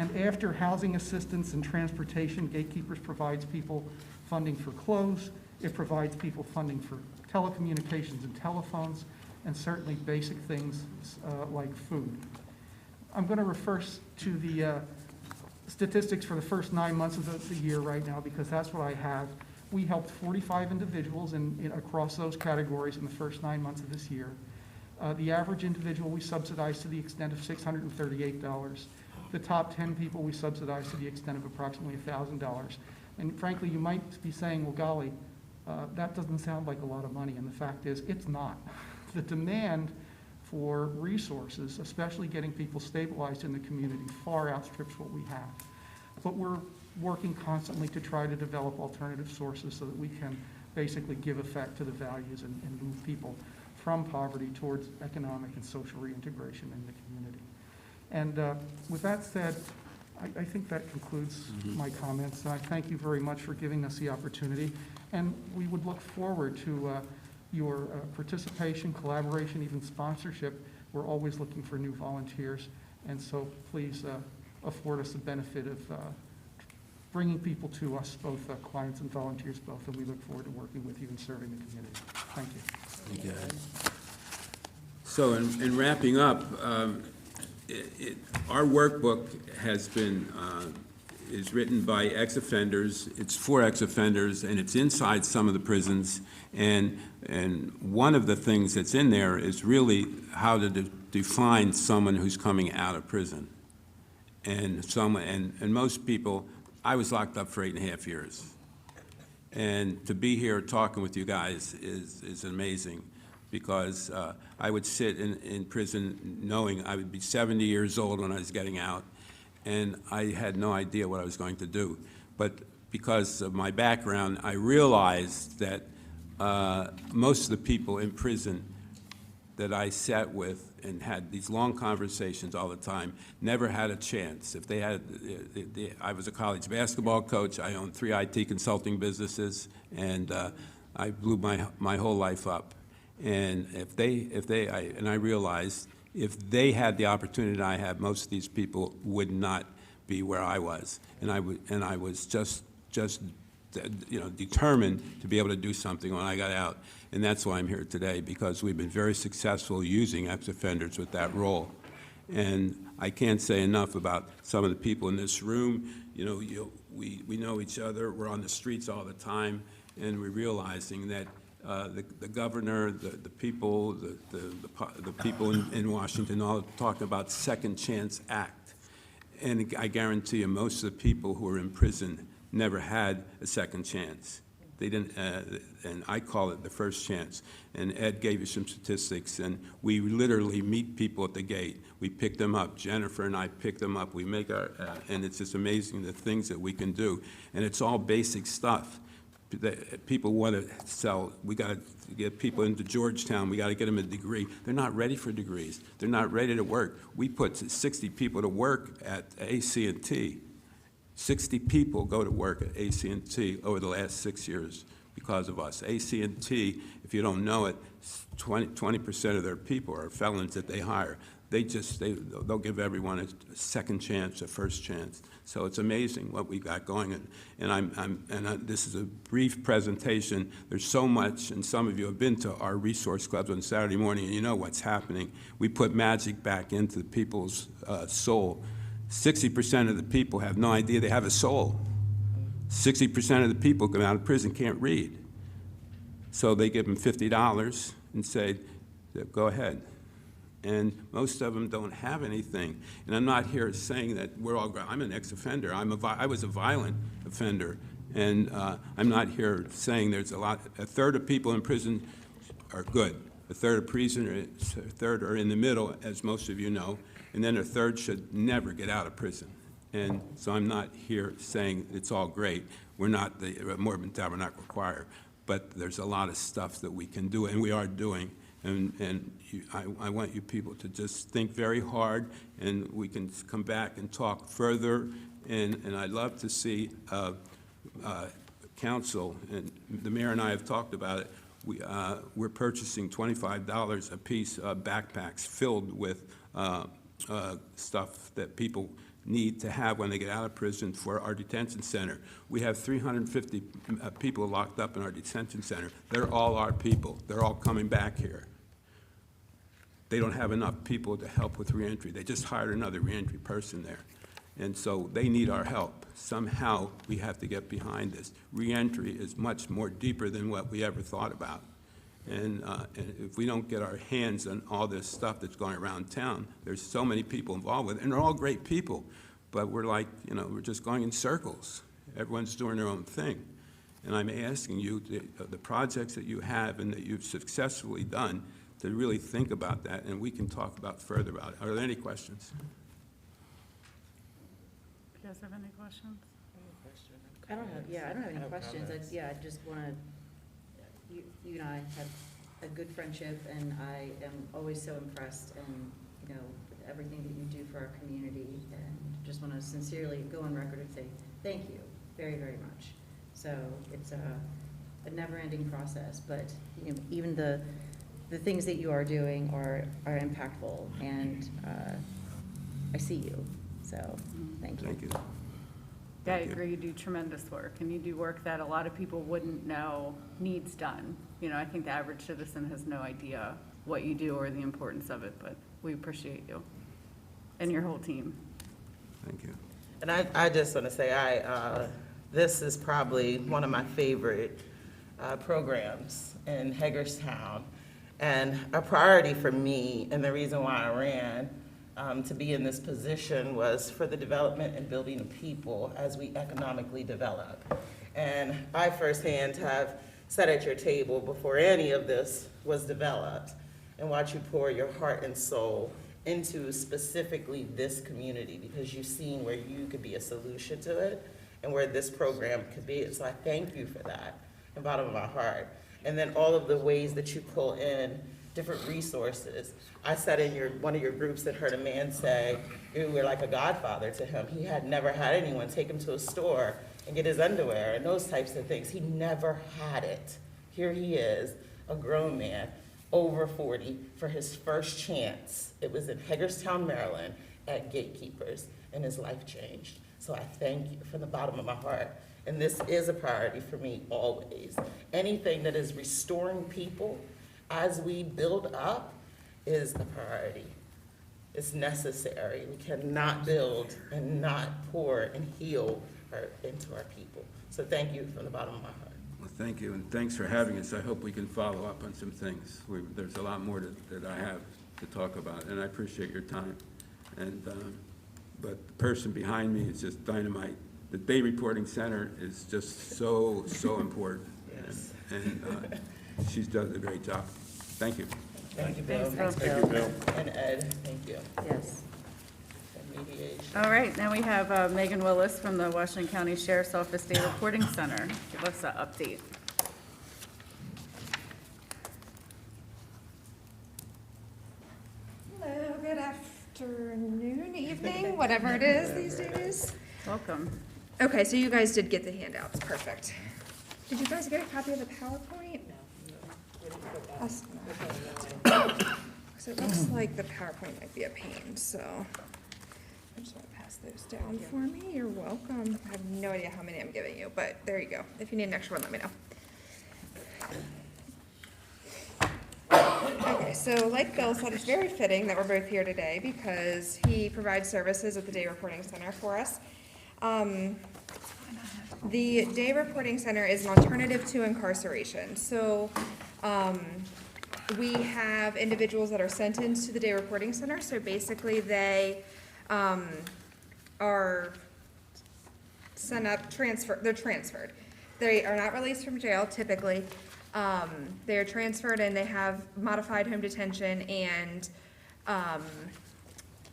And after housing assistance and transportation, Gatekeepers provides people funding for clothes. It provides people funding for telecommunications and telephones, and certainly basic things like food. I'm going to refer to the statistics for the first 9 months of the year right now, because that's what I have. We helped 45 individuals across those categories in the first 9 months of this year. The average individual we subsidized to the extent of $638. The top 10 people we subsidized to the extent of approximately $1,000. And frankly, you might be saying, well, golly, that doesn't sound like a lot of money. And the fact is, it's not. The demand for resources, especially getting people stabilized in the community, far outstrips what we have. But we're working constantly to try to develop alternative sources so that we can basically give effect to the values and move people from poverty towards economic and social reintegration in the community. And with that said, I think that concludes my comments. And I thank you very much for giving us the opportunity. And we would look forward to your participation, collaboration, even sponsorship. We're always looking for new volunteers. And so please afford us the benefit of bringing people to us, both clients and volunteers both. And we look forward to working with you and serving the community. Thank you. Thank you. So in wrapping up, our workbook has been is written by ex-offenders. It's for ex-offenders, and it's inside some of the prisons. And one of the things that's in there is really how to define someone who's coming out of prison. And most people, I was locked up for 8.5 years. And to be here talking with you guys is amazing, because I would sit in prison knowing I would be 70 years old when I was getting out, and I had no idea what I was going to do. But because of my background, I realized that most of the people in prison that I sat with and had these long conversations all the time never had a chance. If they had, I was a college basketball coach. I owned 3 IT consulting businesses, and I blew my whole life up. And I realized if they had the opportunity I had, most of these people would not be where I was. And I was just determined to be able to do something when I got out. And that's why I'm here today, because we've been very successful using ex-offenders with that role. And I can't say enough about some of the people in this room. We know each other. We're on the streets all the time, and we're realizing that the governor, the people, the people in Washington, all talking about Second Chance Act. And I guarantee you, most of the people who are in prison never had a second chance. They didn't, and I call it the first chance. And Ed gave you some statistics, and we literally meet people at the gate. We pick them up. Jennifer and I pick them up. We make our, and it's just amazing the things that we can do. And it's all basic stuff. People want to sell. We got to get people into Georgetown. We got to get them a degree. They're not ready for degrees. They're not ready to work. We put 60 people to work at AC&T. 60 people go to work at AC&T over the last 6 years because of us. AC&T, if you don't know it, 20% of their people are felons that they hire. They'll give everyone a second chance, a first chance. So it's amazing what we've got going. And this is a brief presentation. There's so much, and some of you have been to our resource clubs on Saturday morning, and you know what's happening. We put magic back into people's soul. 60% of the people have no idea they have a soul. 60% of the people come out of prison can't read. So they give them $50 and say, go ahead. And most of them don't have anything. And I'm not here saying that I'm an ex-offender. I was a violent offender. And I'm not here saying there's a third of people in prison are good. A third are in the middle, as most of you know. And then a third should never get out of prison. And so I'm not here saying it's all great. We're not the Mormon Tabernacle Choir, but there's a lot of stuff that we can do, and we are doing. And I want you people to just think very hard, and we can come back and talk further. And I'd love to see council, and the mayor and I have talked about it. We're purchasing $25 a piece backpacks filled with stuff that people need to have when they get out of prison for our detention center. We have 350 people locked up in our detention center. They're all our people. They're all coming back here. They don't have enough people to help with reentry. They just hired another reentry person there. And so they need our help. Somehow we have to get behind this. Reentry is much more deeper than what we ever thought about. And if we don't get our hands on all this stuff that's going around town, there's so many people involved with it, and they're all great people, but we're like, you know, we're just going in circles. Everyone's doing their own thing. And I'm asking you, the projects that you have and that you've successfully done, to really think about that, and we can talk about further about it. Are there any questions? Do you guys have any questions? I don't have any questions. I just want to, you and I have a good friendship, and I am always so impressed, and, you know, everything that you do for our community, and just want to sincerely go on record and say thank you very, very much. So it's a never-ending process, but, you know, even the things that you are doing are impactful, and I see you, so thank you. Thank you. Yeah, I agree, you do tremendous work, and you do work that a lot of people wouldn't know needs done. You know, I think the average citizen has no idea what you do or the importance of it, but we appreciate you and your whole team. Thank you. And I just want to say, this is probably one of my favorite programs in Hagerstown, and a priority for me, and the reason why I ran to be in this position was for the development and building of people as we economically develop. And I firsthand have sat at your table before any of this was developed and watch you pour your heart and soul into specifically this community, because you've seen where you could be a solution to it and where this program could be. So I thank you for that, from the bottom of my heart. And then all of the ways that you pull in different resources. I sat in one of your groups that heard a man say you were like a godfather to him. He had never had anyone take him to a store and get his underwear and those types of things. He never had it. Here he is, a grown man, over 40, for his first chance. It was in Hagerstown, Maryland, at Gatekeepers, and his life changed. So I thank you from the bottom of my heart. And this is a priority for me always. Anything that is restoring people as we build up is a priority. It's necessary. We cannot build and not pour and heal into our people. So thank you from the bottom of my heart. Well, thank you, and thanks for having us. I hope we can follow up on some things. There's a lot more that I have to talk about, and I appreciate your time. And but the person behind me is just dynamite. The Day Reporting Center is just so important. Yes. And she does a great job. Thank you. Thank you, Bill. Thanks, Thank you, Bill. And Ed, thank you. Yes. And Mediation. All right, now we have Megan Willis from the Washington County Sheriff's Office Day Reporting Center. Give us an update. Hello, good afternoon, evening, whatever it is these days. Welcome. Okay, so you guys did get the handouts, perfect. Did you guys get a copy of the PowerPoint? No. So it looks like the PowerPoint might be a pain, so I just want to pass those down for me. You're welcome. I have no idea how many I'm giving you, but there you go. If you need an extra one, let me know. Okay, so like Bill said, it's very fitting that we're both here today because he provides services at the Day Reporting Center for us. The Day Reporting Center is an alternative to incarceration. So we have individuals that are sentenced to the Day Reporting Center. So basically they are sent up, they're transferred. They are not released from jail typically. They are transferred and they have modified home detention and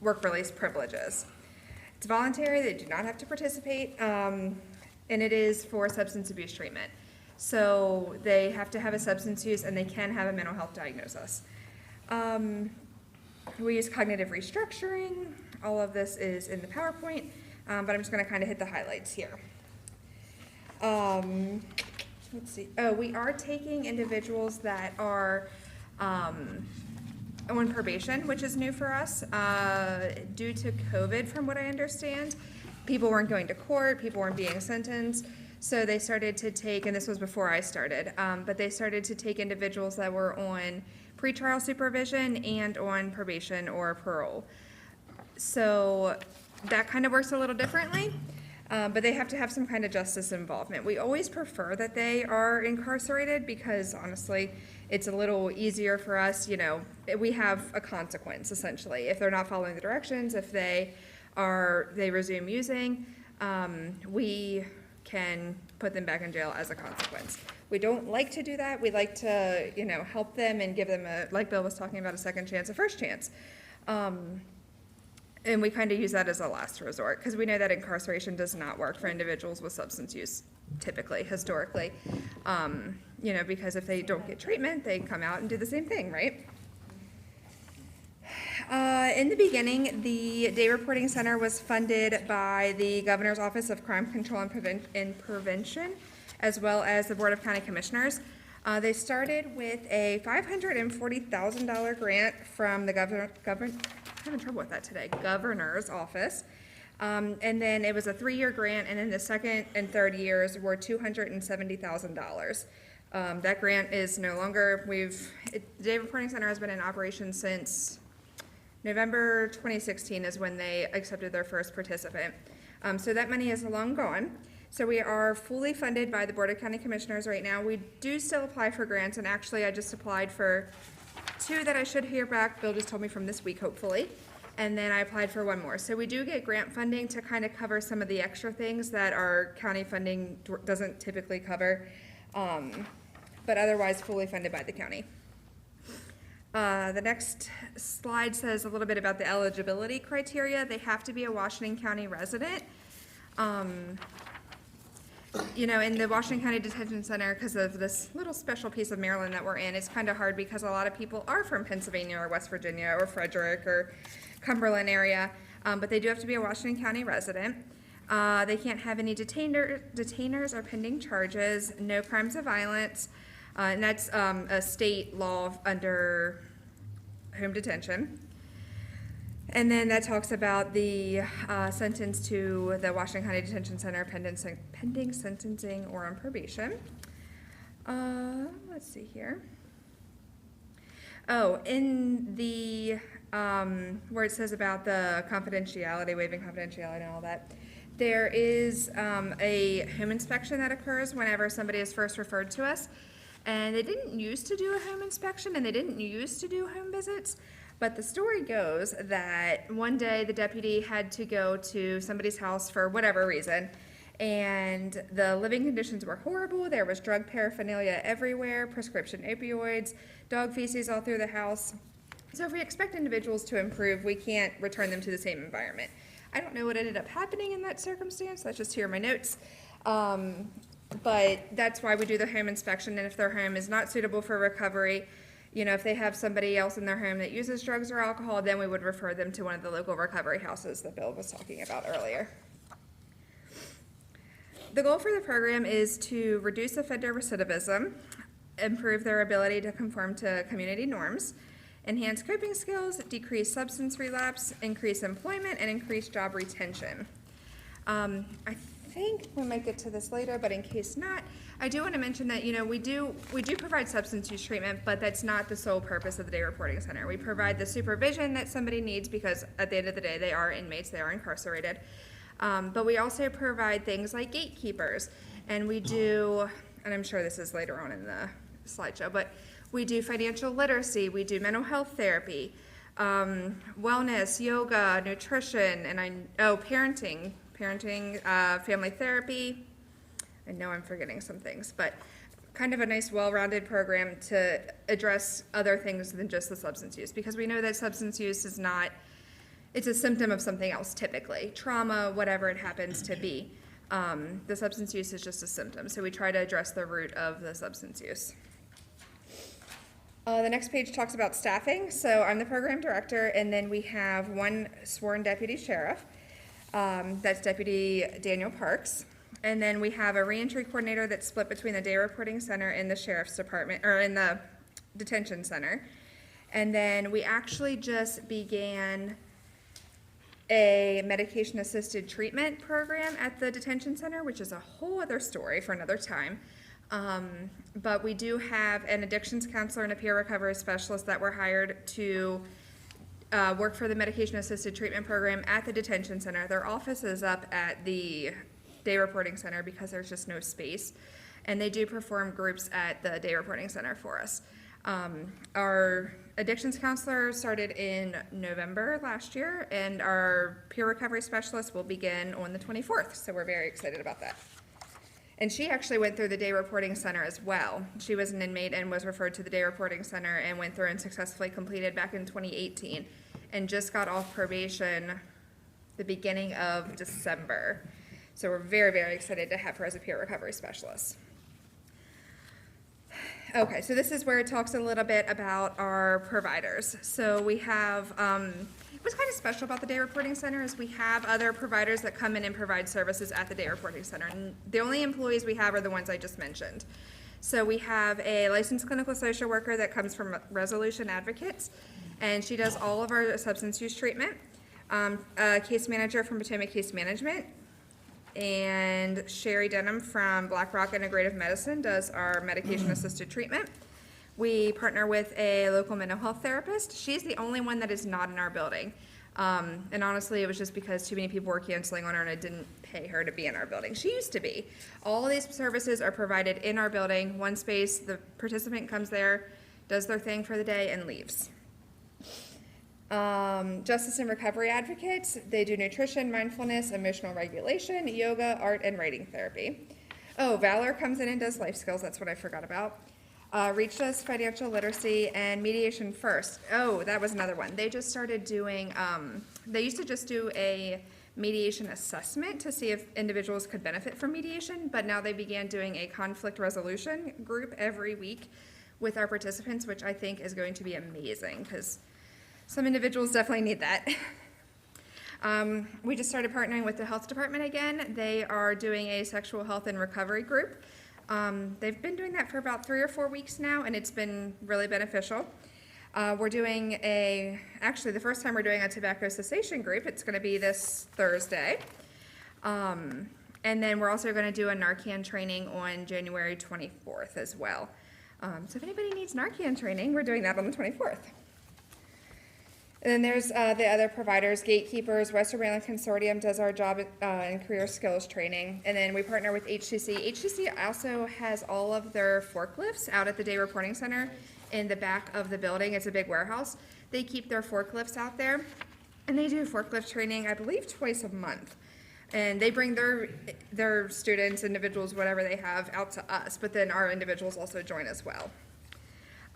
work release privileges. It's voluntary, they do not have to participate, and it is for substance abuse treatment. So they have to have a substance use and they can have a mental health diagnosis. We use cognitive restructuring. All of this is in the PowerPoint, but I'm just gonna kind of hit the highlights here. Let's see. Oh, we are taking individuals that are on probation, which is new for us, due to COVID, from what I understand. People weren't going to court, people weren't being sentenced, so they started to take, and this was before I started, but they started to take individuals that were on pretrial supervision and on probation or parole. So that kind of works a little differently, but they have to have some kind of justice involvement. We always prefer that they are incarcerated because honestly, it's a little easier for us, you know, we have a consequence essentially. If they're not following the directions, if they resume using, we can put them back in jail as a consequence. We don't like to do that. We like to, you know, help them and give them a, like Bill was talking about, a second chance, a first chance. And we kind of use that as a last resort because we know that incarceration does not work for individuals with substance use, typically, historically. You know, because if they don't get treatment, they come out and do the same thing, right? In the beginning, the Day Reporting Center was funded by the Governor's Office of Crime Control and Prevention, as well as the Board of County Commissioners. They started with a $540,000 grant from the I'm having trouble with that today, Governor's Office. And then it was a 3-year grant, and then the second and third years were $270,000. That grant is no longer, the Day Reporting Center has been in operation since November 2016 is when they accepted their first participant. So that money is long gone. So we are fully funded by the Board of County Commissioners right now. We do still apply for grants, and actually I just applied for 2 that I should hear back. Bill just told me from this week, hopefully. And then I applied for 1 more. So we do get grant funding to kind of cover some of the extra things that our county funding doesn't typically cover, but otherwise fully funded by the county. The next slide says a little bit about the eligibility criteria. They have to be a Washington County resident. You know, in the Washington County Detention Center, because of this little special piece of Maryland that we're in, it's kind of hard because a lot of people are from Pennsylvania or West Virginia or Frederick or Cumberland area, but they do have to be a Washington County resident. They can't have any detainers or pending charges, no crimes of violence, and that's a state law under home detention. And then that talks about the sentence to the Washington County Detention Center pending sentencing or on probation. Let's see here. Oh, in the, where it says about the confidentiality, waiving confidentiality and all that, there is a home inspection that occurs whenever somebody is first referred to us. And they didn't used to do a home inspection, and they didn't used to do home visits. But the story goes that one day the deputy had to go to somebody's house for whatever reason, and the living conditions were horrible. There was drug paraphernalia everywhere, prescription opioids, dog feces all through the house. So if we expect individuals to improve, we can't return them to the same environment. I don't know what ended up happening in that circumstance. That's just here in my notes. But that's why we do the home inspection, and if their home is not suitable for recovery, you know, if they have somebody else in their home that uses drugs or alcohol, then we would refer them to one of the local recovery houses that Bill was talking about earlier. The goal for the program is to reduce offender recidivism, improve their ability to conform to community norms, enhance coping skills, decrease substance relapse, increase employment, and increase job retention. I think we might get to this later, but in case not, I do want to mention that, you know, we do provide substance use treatment, but that's not the sole purpose of the Day Reporting Center. We provide the supervision that somebody needs because at the end of the day, they are inmates, they are incarcerated. But we also provide things like gatekeepers, and we do, and I'm sure this is later on in the slideshow, but we do financial literacy, we do mental health therapy, wellness, yoga, nutrition, and parenting, family therapy. I know I'm forgetting some things, but kind of a nice, well-rounded program to address other things than just the substance use, because we know that substance use is not, it's a symptom of something else typically, trauma, whatever it happens to be. The substance use is just a symptom, so we try to address the root of the substance use. The next page talks about staffing. So I'm the program director, and then we have one sworn deputy sheriff. That's Deputy Daniel Parks. And then we have a reentry coordinator that's split between the Day Reporting Center and the Sheriff's Department, or in the Detention Center. And then we actually just began a medication-assisted treatment program at the detention center, which is a whole other story for another time. But we do have an addictions counselor and a peer recovery specialist that were hired to work for the medication-assisted treatment program at the detention center. Their office is up at the day reporting center because there's just no space. And they do perform groups at the day reporting center for us. Our addictions counselor started in November last year, and our peer recovery specialist will begin on the 24th, so we're very excited about that. And she actually went through the day reporting center as well. She was an inmate and was referred to the day reporting center and went through and successfully completed back in 2018, and just got off probation the beginning of December. So we're very, very excited to have her as a peer recovery specialist. Okay, so this is where it talks a little bit about our providers. So we have, what's kind of special about the day reporting center is we have other providers that come in and provide services at the day reporting center. And the only employees we have are the ones I just mentioned. So we have a licensed clinical social worker that comes from Resolution Advocates, and she does all of our substance use treatment. A case manager from Potomac Case Management, and Sherry Denham from Black Rock Integrative Medicine does our medication-assisted treatment. We partner with a local mental health therapist. She's the only one that is not in our building. And honestly, it was just because too many people were canceling on her and I didn't pay her to be in our building. She used to be. All of these services are provided in our building, one space. The participant comes there, does their thing for the day, and leaves. Justice and Recovery Advocates, they do nutrition, mindfulness, emotional regulation, yoga, art, and writing therapy. Oh, Valor comes in and does life skills, that's what I forgot about. Reach does financial literacy, and Mediation First. Oh, that was another one. They just started doing, they used to just do a mediation assessment to see if individuals could benefit from mediation, but now they began doing a conflict resolution group every week with our participants, which I think is going to be amazing, because some individuals definitely need that. We just started partnering with the health department again. They are doing a sexual health and recovery group. They've been doing that for about 3 or 4 weeks now, and it's been really beneficial. We're doing actually the first time we're doing a tobacco cessation group. It's gonna be this Thursday. And then we're also gonna do a Narcan training on January 24th as well. So if anybody needs Narcan training, we're doing that on the 24th. And then there's the other providers, Gatekeepers. Western Maryland Consortium does our job and career skills training. And then we partner with HCC. HCC also has all of their forklifts out at the day reporting center in the back of the building. It's a big warehouse. They keep their forklifts out there, and they do forklift training, I believe, twice a month. And they bring their students, individuals, whatever they have, out to us, but then our individuals also join as well.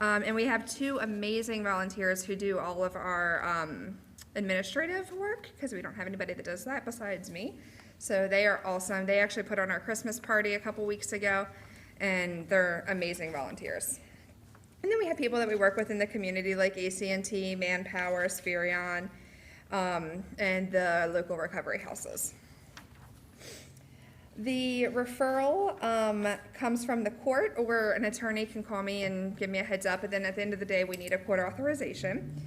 And we have 2 amazing volunteers who do all of our administrative work, because we don't have anybody that does that besides me. So they are awesome. They actually put on our Christmas party a couple weeks ago, and they're amazing volunteers. And then we have people that we work with in the community, like ACNT, Manpower, Spherion, and the local recovery houses. The referral comes from the court, or an attorney can call me and give me a heads up, and then at the end of the day, we need a court authorization.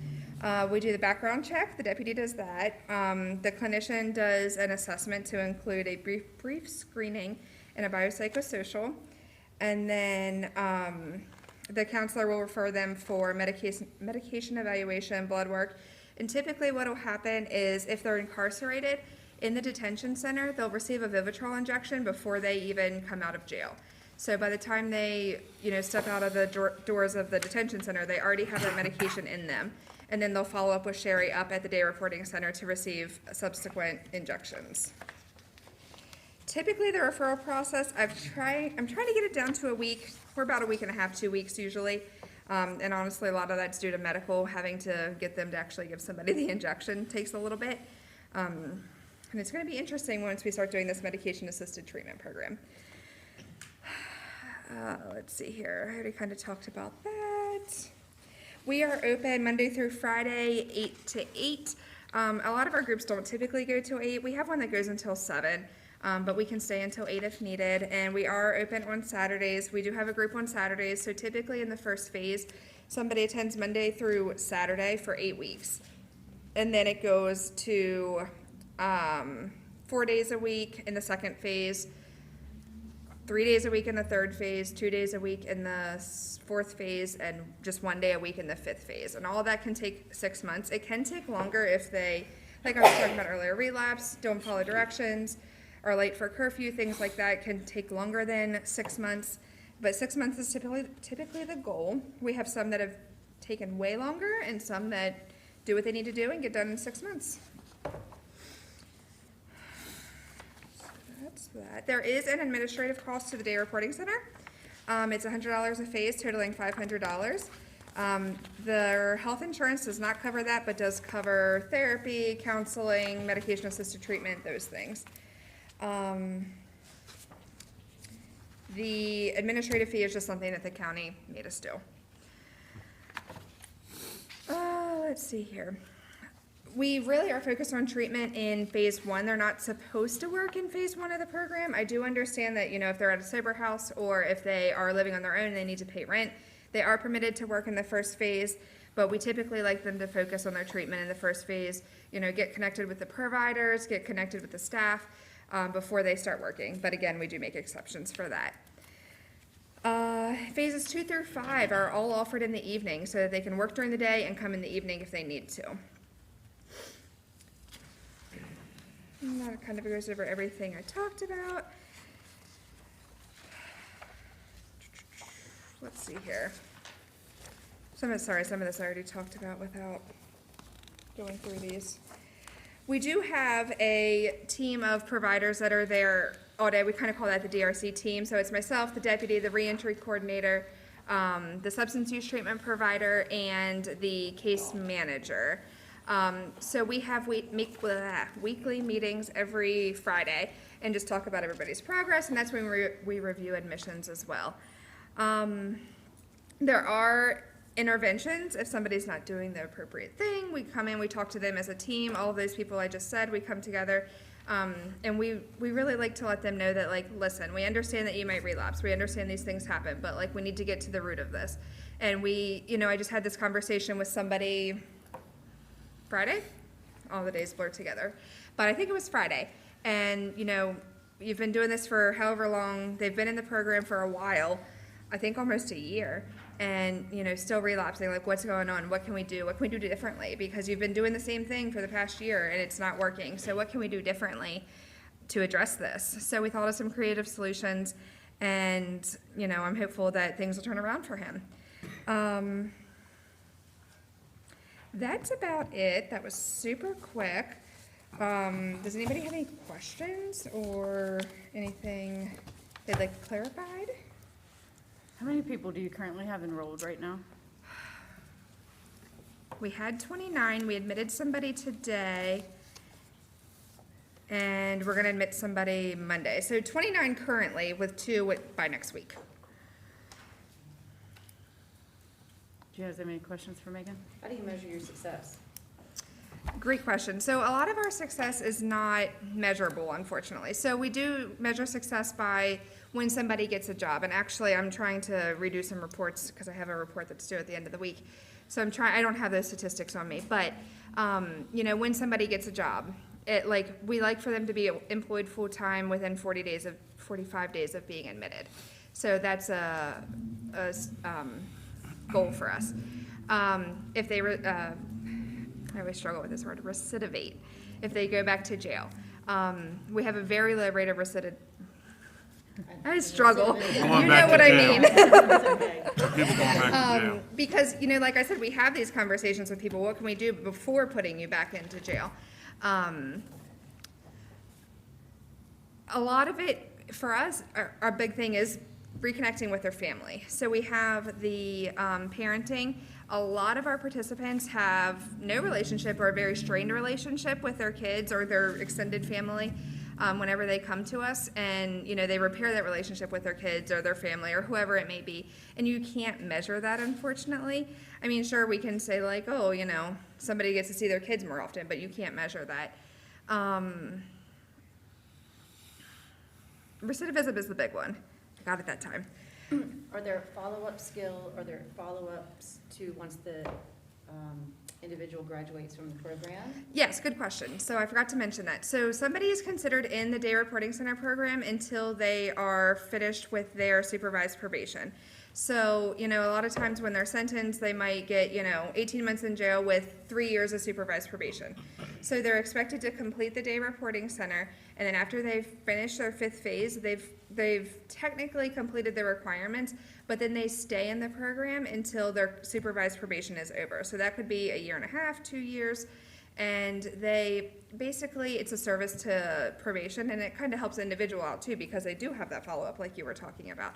We do the background check, the deputy does that. The clinician does an assessment to include a brief screening and a biopsychosocial. And then the counselor will refer them for medication evaluation, blood work. And typically what will happen is if they're incarcerated, in the detention center, they'll receive a Vivitrol injection before they even come out of jail. So by the time they, step out of the doors of the detention center, they already have that medication in them. And then they'll follow up with Sherry up at the day reporting center to receive subsequent injections. Typically, the referral process, I'm trying to get it down to a week. We're about a week and a half, 2 weeks usually. And honestly, a lot of that's due to medical, having to get them to actually give somebody the injection takes a little bit. And it's going to be interesting once we start doing this medication-assisted treatment program. Let's see here. I already kind of talked about that. We are open Monday through Friday, 8 to 8. A lot of our groups don't typically go till 8. We have one that goes until 7. but we can stay until 8 if needed, and we are open on Saturdays. We do have a group on Saturdays, so typically in the first phase, somebody attends Monday through Saturday for 8 weeks. And then it goes to 4 days a week in the second phase, 3 days a week in the third phase, 2 days a week in the fourth phase, and just 1 day a week in the fifth phase. And all of that can take 6 months. It can take longer if they, like I was talking about earlier, relapse, don't follow directions, are late for curfew, things like that can take longer than 6 months. But 6 months is typically the goal. We have some that have taken way longer and some that do what they need to do and get done in 6 months. That's that. There is an administrative cost to the day reporting center. It's $100 a phase, totaling $500. Their health insurance does not cover that, but does cover therapy, counseling, medication-assisted treatment, those things. The administrative fee is just something that the county made us do. Let's see here. We really are focused on treatment in phase 1. They're not supposed to work in phase 1 of the program. I do understand that, if they're at a sober house or if they are living on their own and they need to pay rent, they are permitted to work in the first phase, but we typically like them to focus on their treatment in the first phase, get connected with the providers, get connected with the staff before they start working. But again, we do make exceptions for that. Phases 2 through 5 are all offered in the evening so that they can work during the day and come in the evening if they need to. And that kind of goes over everything I talked about. Let's see here. Some of this I already talked about without going through these. We do have a team of providers that are there all day. We kind of call that the DRC team. So it's myself, the deputy, the reentry coordinator, the substance use treatment provider, and the case manager. So we have weekly meetings every Friday and just talk about everybody's progress, and that's when we review admissions as well. There are interventions if somebody's not doing the appropriate thing. We come in, we talk to them as a team. All of those people I just said, we come together, and we really like to let them know that, listen, we understand that you might relapse. We understand these things happen, but we need to get to the root of this. And I just had this conversation with somebody Friday, all the days blur together, but I think it was Friday. And you've been doing this for however long. They've been in the program for a while, I think almost a year, and still relapsing. What's going on? What can we do? What can we do differently? Because you've been doing the same thing for the past year and it's not working. So what can we do differently to address this? So we thought of some creative solutions, and I'm hopeful that things will turn around for him. That's about it. That was super quick. Does anybody have any questions or anything they'd like clarified? How many people do you currently have enrolled right now? We had 29. We admitted somebody today, and we're going to admit somebody Monday. So 29 currently, with 2 by next week. Do you guys have any questions for Megan? How do you measure your success? Great question. So a lot of our success is not measurable, unfortunately. So we do measure success by when somebody gets a job. And actually, I'm trying to redo some reports because I have a report that's due at the end of the week. So I don't have those statistics on me. But, when somebody gets a job, we like for them to be employed full-time within 45 days of being admitted. So that's a goal for us. If they, I always struggle with this word, recidivate, if they go back to jail. We have a very low rate of recidivate. I struggle. You know what I mean. People going back to jail. Because, like I said, we have these conversations with people. What can we do before putting you back into jail? A lot of it, for us, our big thing is reconnecting with their family. So we have the parenting. A lot of our participants have no relationship or a very strained relationship with their kids or their extended family whenever they come to us, and they repair that relationship with their kids or their family or whoever it may be. And you can't measure that, unfortunately. I mean, sure, we can say somebody gets to see their kids more often, but you can't measure that. recidivism is the big one. I got it that time. Are there are there follow-ups to once the individual graduates from the program? Yes, good question. So I forgot to mention that. So somebody is considered in the Day Reporting Center program until they are finished with their supervised probation. So, a lot of times when they're sentenced, they might get, 18 months in jail with 3 years of supervised probation. So they're expected to complete the Day Reporting Center, and then after they've finished their 5th phase, they've technically completed the requirements, but then they stay in the program until their supervised probation is over. So that could be a year and a half, 2 years, and it's a service to probation, and it kind of helps the individual out too, because they do have that follow-up like you were talking about.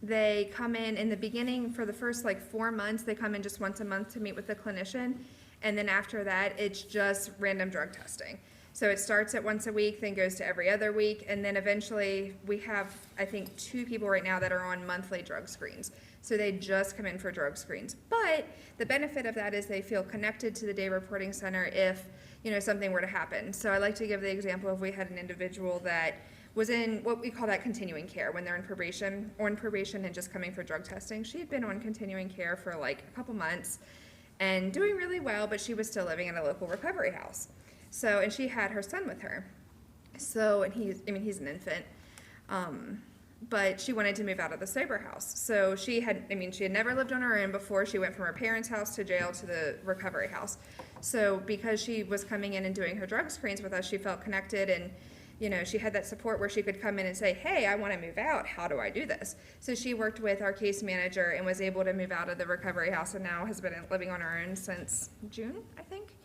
They come in the beginning for the first 4 months, they come in just once a month to meet with the clinician, and then after that, it's just random drug testing. So it starts at once a week, then goes to every other week, and then eventually we have, I think, 2 people right now that are on monthly drug screens. So they just come in for drug screens. But the benefit of that is they feel connected to the Day Reporting Center if, something were to happen. So I like to give the example of we had an individual that was in what we call that continuing care when they're in probation, and just coming for drug testing. She had been on continuing care for a couple months and doing really well, but she was still living in a local recovery house. So, and she had her son with her. So, and he's an infant. But she wanted to move out of the sober house. So she had never lived on her own before. She went from her parents' house to jail to the recovery house. So because she was coming in and doing her drug screens with us, she felt connected, and she had that support where she could come in and say, hey, I want to move out. How do I do this? So she worked with our case manager and was able to move out of the recovery house, and now has been living on her own since June, I think.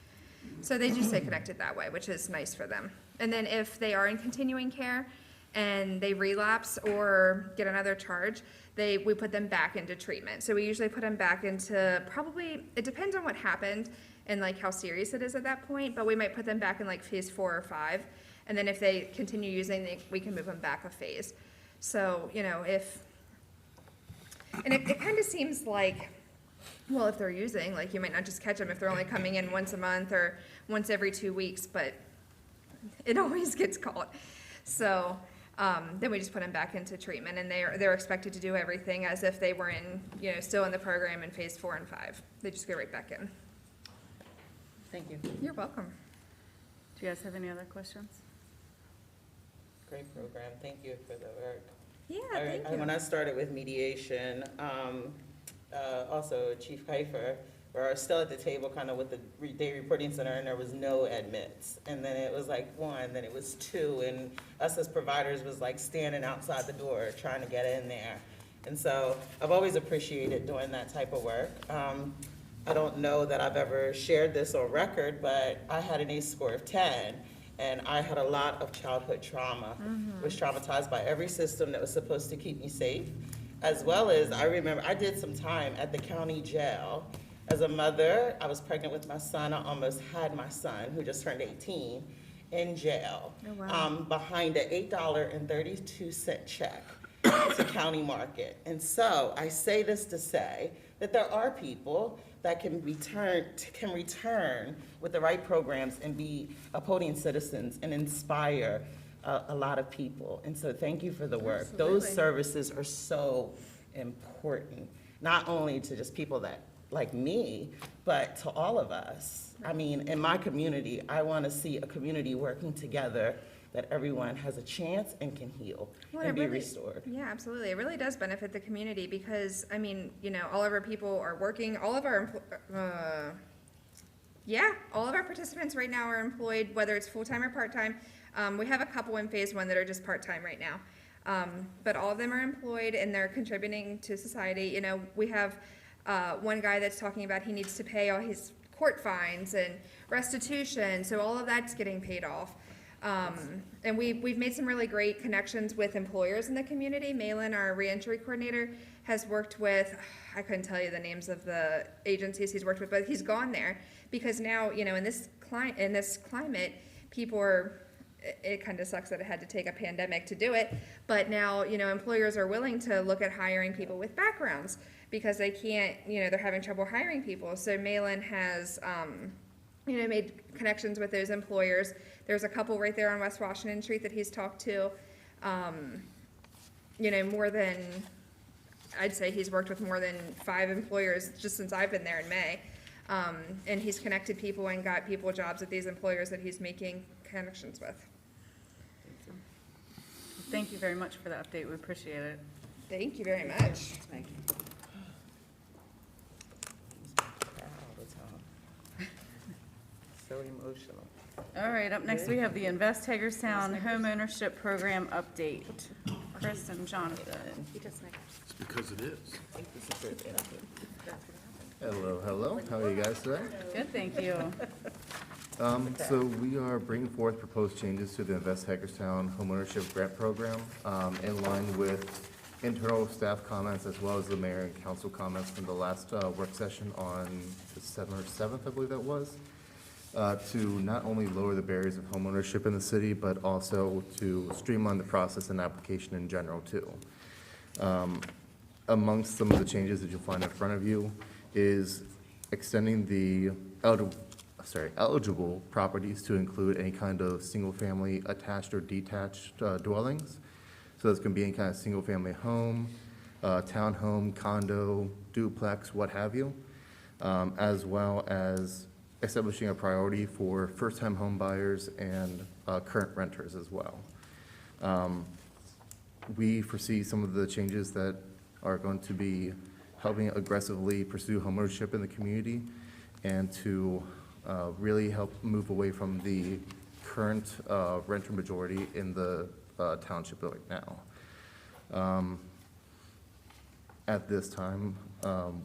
So they just stay connected that way, which is nice for them. And then if they are in continuing care and they relapse or get another charge, we put them back into treatment. So we usually put them back into it depends on what happened and how serious it is at that point, but we might put them back in phase 4 or 5. And then if they continue using, we can move them back a phase. So, and it kind of seems if they're using, you might not just catch them if they're only coming in once a month or once every 2 weeks, but it always gets caught. So then we just put them back into treatment, and they're expected to do everything as if they were still in the program in phase 4 and 5. They just go right back in. Thank you. You're welcome. Do you guys have any other questions? Great program, thank you for the work. Yeah, thank you. When I started with mediation, also Chief Kiefer, we were still at the table kind of with the Day Reporting Center, and there was no admits. And then it was 1, then it was 2, and us as providers was standing outside the door trying to get in there. And so I've always appreciated doing that type of work. I don't know that I've ever shared this on record, but I had an ACE score of 10. And I had a lot of childhood trauma, was traumatized by every system that was supposed to keep me safe, as well as I remember I did some time at the county jail. As a mother, I was pregnant with my son. I almost had my son, who just turned 18, in jail. Oh, wow. Behind an $8.32 check to county market. And so I say this to say that there are people that can return with the right programs and be upholding citizens and inspire a lot of people. And so thank you for the work. Absolutely. Those services are so important, not only to just people that like me, but to all of us. I mean, in my community, I want to see a community working together that everyone has a chance and can heal and be restored. Yeah, absolutely. It really does benefit the community because, all of our people are working, all of our participants right now are employed, whether it's full-time or part-time. We have a couple in phase 1 that are just part-time right now. But all of them are employed and they're contributing to society. We have one guy that's talking about he needs to pay all his court fines and restitution, so all of that's getting paid off. And we've made some really great connections with employers in the community. Malin, our reentry coordinator, has worked with, I couldn't tell you the names of the agencies he's worked with, but he's gone there because now, in this climate, people are, it kind of sucks that it had to take a pandemic to do it, but now, employers are willing to look at hiring people with backgrounds because they can't, they're having trouble hiring people. So Malin has, made connections with those employers. There's a couple right there on West Washington Street that he's talked to. You know, more than, I'd say he's worked with more than 5 employers just since I've been there in May. And he's connected people and got people jobs at these employers that he's making connections with. Thank you very much for the update. We appreciate it. Thank you very much. Thanks, Maggie. All the time. So emotional. All right, up next, we have the Invest Hagerstown Homeownership Program update. Chris and Jonathan. He does make. It's because it is. Hello, hello. How are you guys today? Good, thank you. So we are bringing forth proposed changes to the Invest Hagerstown Homeownership Grant Program in line with internal staff comments as well as the mayor and council comments from the last work session on December 7th, I believe that was, to not only lower the barriers of homeownership in the city, but also to streamline the process and application in general too. Amongst some of the changes that you'll find in front of you is extending the eligible properties to include any kind of single-family attached or detached dwellings. So this can be any kind of single-family home, townhome, condo, duplex, what have you, as well as establishing a priority for first-time home buyers and current renters as well. We foresee some of the changes that are going to be helping aggressively pursue homeownership in the community and to really help move away from the current renter majority in the township right now. At this time,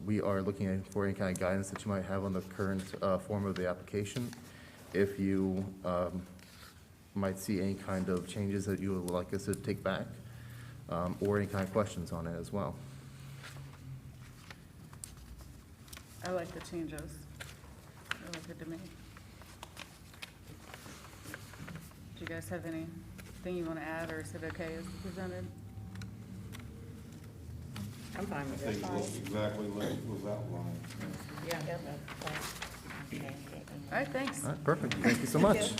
we are looking for any kind of guidance that you might have on the current form of the application. If you might see any kind of changes that you would like us to take back, or any kind of questions on it as well. I like the changes. They look good to me. Do you guys have anything you want to add, or is it okay as presented? I'm fine with it. Exactly like it was outlined. Yeah. All right, thanks. All right, perfect. Thank you so much.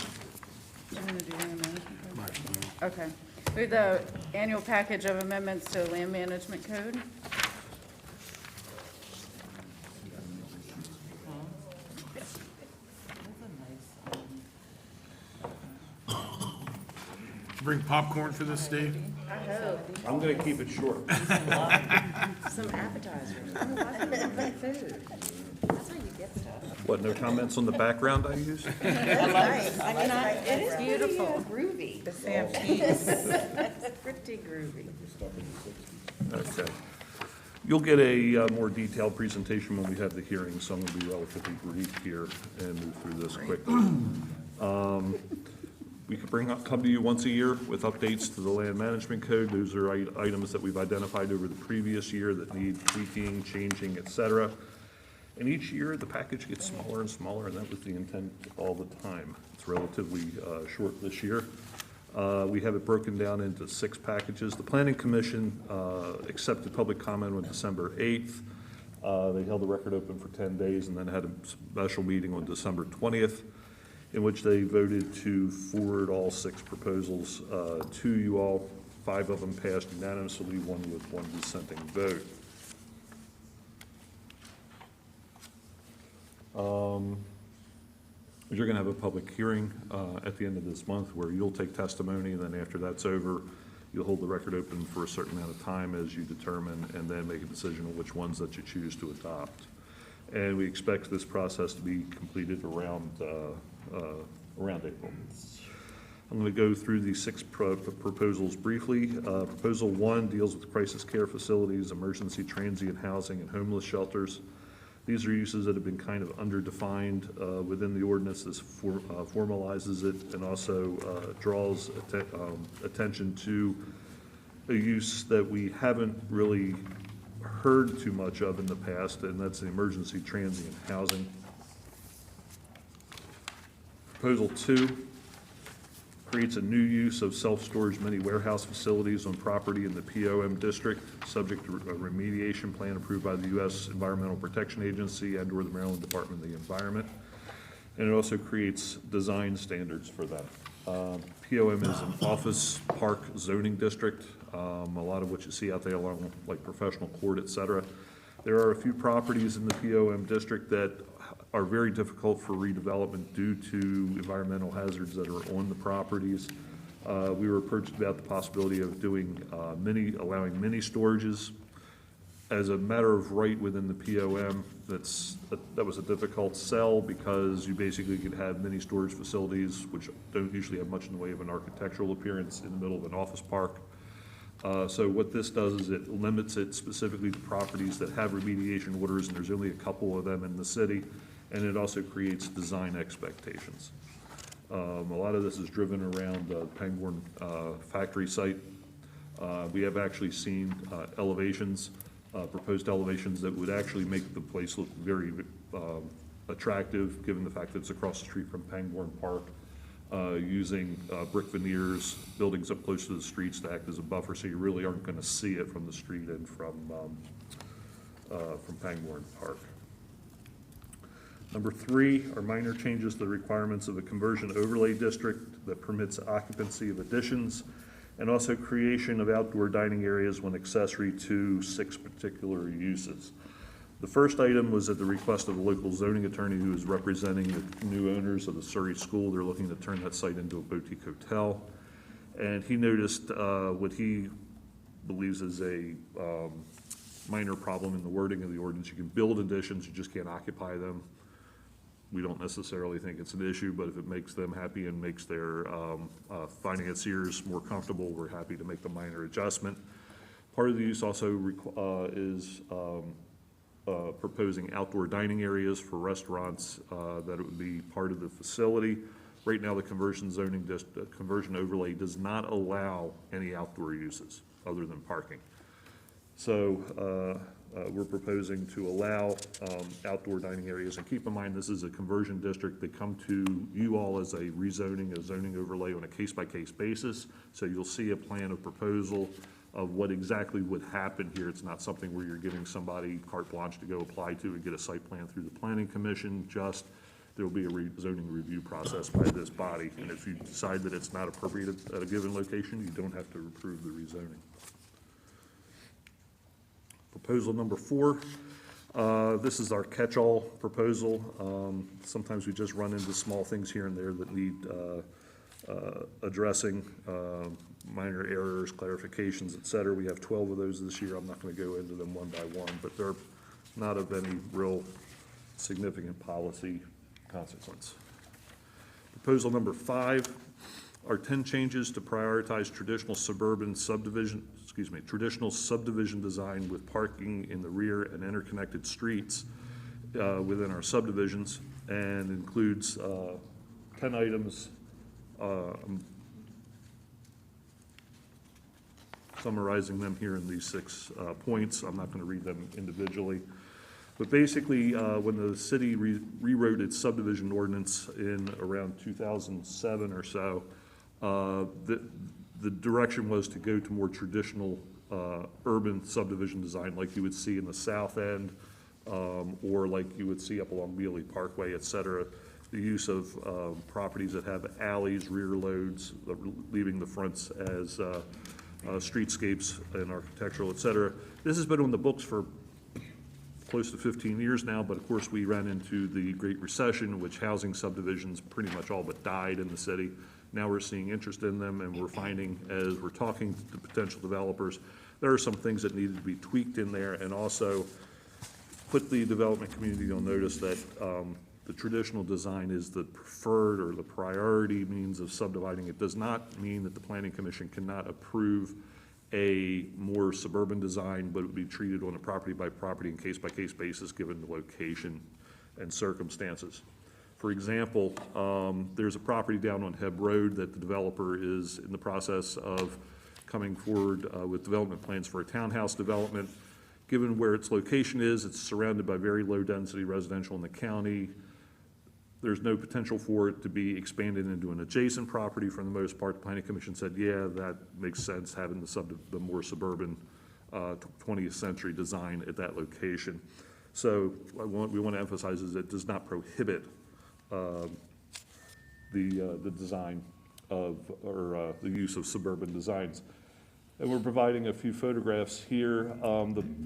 I'm gonna do land management code. Okay. We have the annual package of amendments to land management code. Bring popcorn for this, Steve? I hope. I'm gonna keep it short. Some appetizers. I don't like food. That's how you get stuff. What, no comments on the background I used? Nice. I mean, it is Beautiful. groovy. The Sam Peace. It's pretty groovy. Okay. You'll get a more detailed presentation when we have the hearing, so I'm going to be relatively brief here and move through this quickly. We could come to you once a year with updates to the land management code. Those are items that we've identified over the previous year that need tweaking, changing, et cetera. And each year, the package gets smaller and smaller, and that was the intent all the time. It's relatively short this year. We have it broken down into 6 packages. The Planning Commission accepted public comment on December 8th. They held the record open for 10 days and then had a special meeting on December 20th, in which they voted to forward all 6 proposals to you all. 5 of them passed unanimously, 1 with 1 dissenting vote. You're going to have a public hearing at the end of this month where you'll take testimony, and then after that's over, you'll hold the record open for a certain amount of time as you determine, and then make a decision on which ones that you choose to adopt. And we expect this process to be completed around April. I'm going to go through these 6 proposals briefly. Proposal 1 deals with crisis care facilities, emergency transient housing, and homeless shelters. These are uses that have been kind of underdefined within the ordinance. This formalizes it and also draws attention to a use that we haven't really heard too much of in the past, and that's the emergency transient housing. Proposal 2 creates a new use of self-storage mini warehouse facilities on property in the POM district, subject to a remediation plan approved by the U.S. Environmental Protection Agency and/or the Maryland Department of the Environment. And it also creates design standards for that. POM is an office Park zoning district, a lot of what you see out there along like Professional Court, et cetera. There are a few properties in the POM district that are very difficult for redevelopment due to environmental hazards that are on the properties. We were approached about the possibility of doing allowing mini storages. As a matter of right within the POM, that was a difficult sell because you basically could have mini storage facilities, which don't usually have much in the way of an architectural appearance in the middle of an office park. So what this does is it limits it specifically to properties that have remediation orders, and there's only a couple of them in the city, and it also creates design expectations. A lot of this is driven around the Pangbourne factory site. We have actually seen elevations, proposed elevations that would actually make the place look very attractive, given the fact that it's across the street from Pangbourne Park, using brick veneers, buildings up close to the streets to act as a buffer, so you really aren't going to see it from the street and from Pangbourne Park. Number 3 are minor changes to the requirements of a conversion overlay district that permits occupancy of additions and also creation of outdoor dining areas when accessory to 6 particular uses. The first item was at the request of a local zoning attorney who is representing the new owners of the Surrey School. They're looking to turn that site into a boutique hotel. And he noticed what he believes is a minor problem in the wording of the ordinance. You can build additions, you just can't occupy them. We don't necessarily think it's an issue, but if it makes them happy and makes their financiers more comfortable, we're happy to make the minor adjustment. Part of the use also is proposing outdoor dining areas for restaurants that it would be part of the facility. Right now, the conversion overlay does not allow any outdoor uses other than parking. So we're proposing to allow outdoor dining areas. And keep in mind, this is a conversion district. They come to you all as a rezoning, a zoning overlay on a case-by-case basis. So you'll see a plan of proposal of what exactly would happen here. It's not something where you're giving somebody carte blanche to go apply to and get a site plan through the planning commission. Just there will be a zoning review process by this body. And if you decide that it's not appropriate at a given location, you don't have to approve the rezoning. Proposal number 4, this is our catch-all proposal. Sometimes we just run into small things here and there that need addressing, minor errors, clarifications, et cetera. We have 12 of those this year. I'm not going to go into them one by one, but they're not of any real significant policy consequence. Proposal number 5 are 10 changes to prioritize traditional subdivision design with parking in the rear and interconnected streets within our subdivisions, and includes 10 items. I'm summarizing them here in these 6 points. I'm not going to read them individually. But basically, when the city rewrote its subdivision ordinance in around 2007 or so, the direction was to go to more traditional urban subdivision design like you would see in the south end or like you would see up along Beaver Parkway, et cetera. The use of properties that have alleys, rear loads, leaving the fronts as streetscapes and architectural, et cetera. This has been on the books for close to 15 years now, but of course we ran into the Great Recession, in which housing subdivisions pretty much all but died in the city. Now we're seeing interest in them, and we're finding, as we're talking to potential developers, there are some things that needed to be tweaked in there, and also put the development community on notice that the traditional design is the preferred or the priority means of subdividing. It does not mean that the Planning Commission cannot approve a more suburban design, but it would be treated on a property-by-property and case-by-case basis given the location and circumstances. For example, there's a property down on Heb Road that the developer is in the process of coming forward with development plans for a townhouse development. Given where its location is, it's surrounded by very low-density residential in the county. There's no potential for it to be expanded into an adjacent property. For the most part, the Planning Commission said, yeah, that makes sense, having the more suburban 20th century design at that location. So we want to emphasize is it does not prohibit the design or the use of suburban designs. And we're providing a few photographs here.